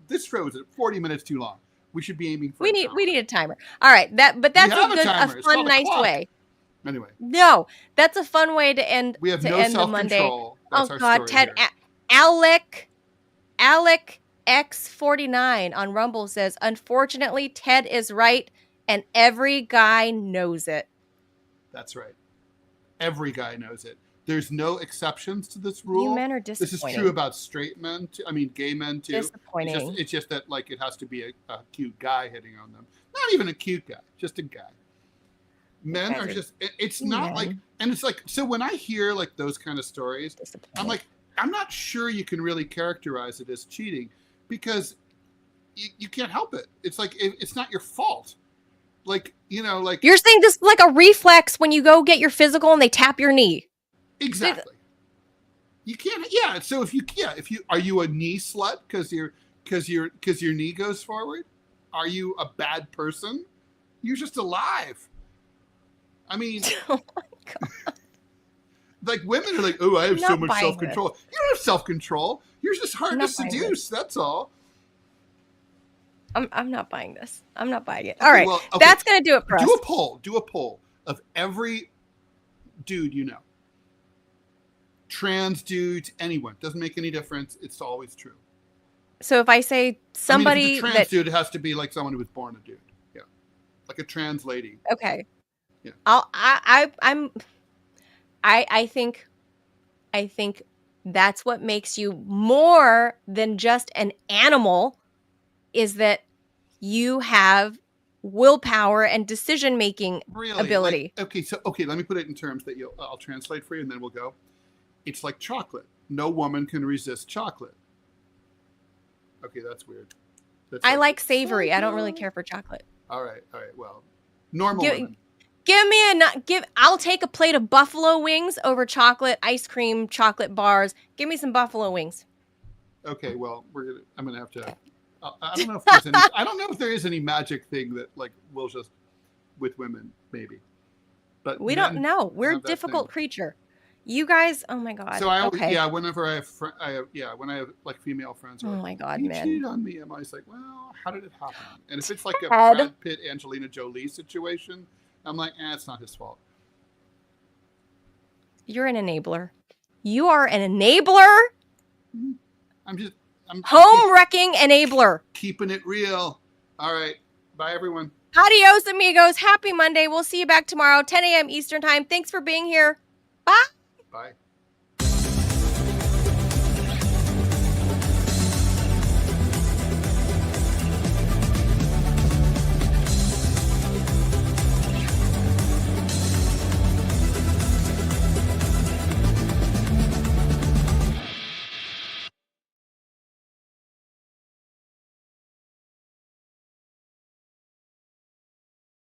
this show is 40 minutes too long. We should be aiming for. We need a timer. All right, that's a fun, nice way. Anyway, no, that's a fun way to end. We have to no end the Monday. self-control. That's Oh God, Ted, Alec X49 on Rumble says, unfortunately, Ted is right, and every guy knows it. That's right. Every guy knows it. There's no exceptions to this rule. You men are disappointing. This is true about straight men, gay men too. Disappointing. It's just that it has to be a cute guy hitting on them. Not even a cute guy, just a guy. Men are just, it's not like, and it's like, so when I hear those kind of stories, I'm like, I'm not sure you can really characterize it as cheating because you can't help it. It's like, it's not your fault. You're saying this like a reflex when you go get your physical and they tap your knee. Exactly. You can't. Yeah. So if you are you a knee slut because your knee goes forward? Are you a bad person? You're just alive. I mean, oh my God. Women are like, oh, I have so much self-control. You don't have self-control. You're just hard to seduce. That's all. I'm not buying this. I'm not buying it. All right. Well, okay. That's going to do it for us. Do a poll of every dude you know. Trans dudes, anyone. Doesn't make any difference. It's always true. So if I say somebody if it's a trans dude, it has to be like someone who was born a dude. Yeah. Like a trans lady. Okay. Yeah. I think that's what makes you more than just an animal, is that you have willpower and decision-making ability. Let me put it in terms that I'll translate for you and then we'll go. It's like chocolate. No woman can resist chocolate. Okay, that's weird. I like savory. I don't really care for chocolate. All right. Well, normal women. I'll take a plate of buffalo wings over chocolate ice cream, chocolate bars. Give me some buffalo wings. Okay, well, I'm gonna have to. I don't know if there's any. I don't know if there is any magic thing that will just with women maybe. But we don't know. We're a difficult creature. You guys, oh my God. So I always, whenever I have, when I have female friends, oh my God, you man, cheated on me. I'm always like, well, how did it happen? And if it's like a Brad Pitt, Angelina Jolie situation, I'm like, it's not his fault. You're an enabler. You are an enabler. I'm home wrecking enabler. Keeping it real. All right. Bye, everyone. Adios, amigos. Happy Monday. We'll see you back tomorrow, 10 a.m. Eastern time. Thanks for being here. Bye. Bye.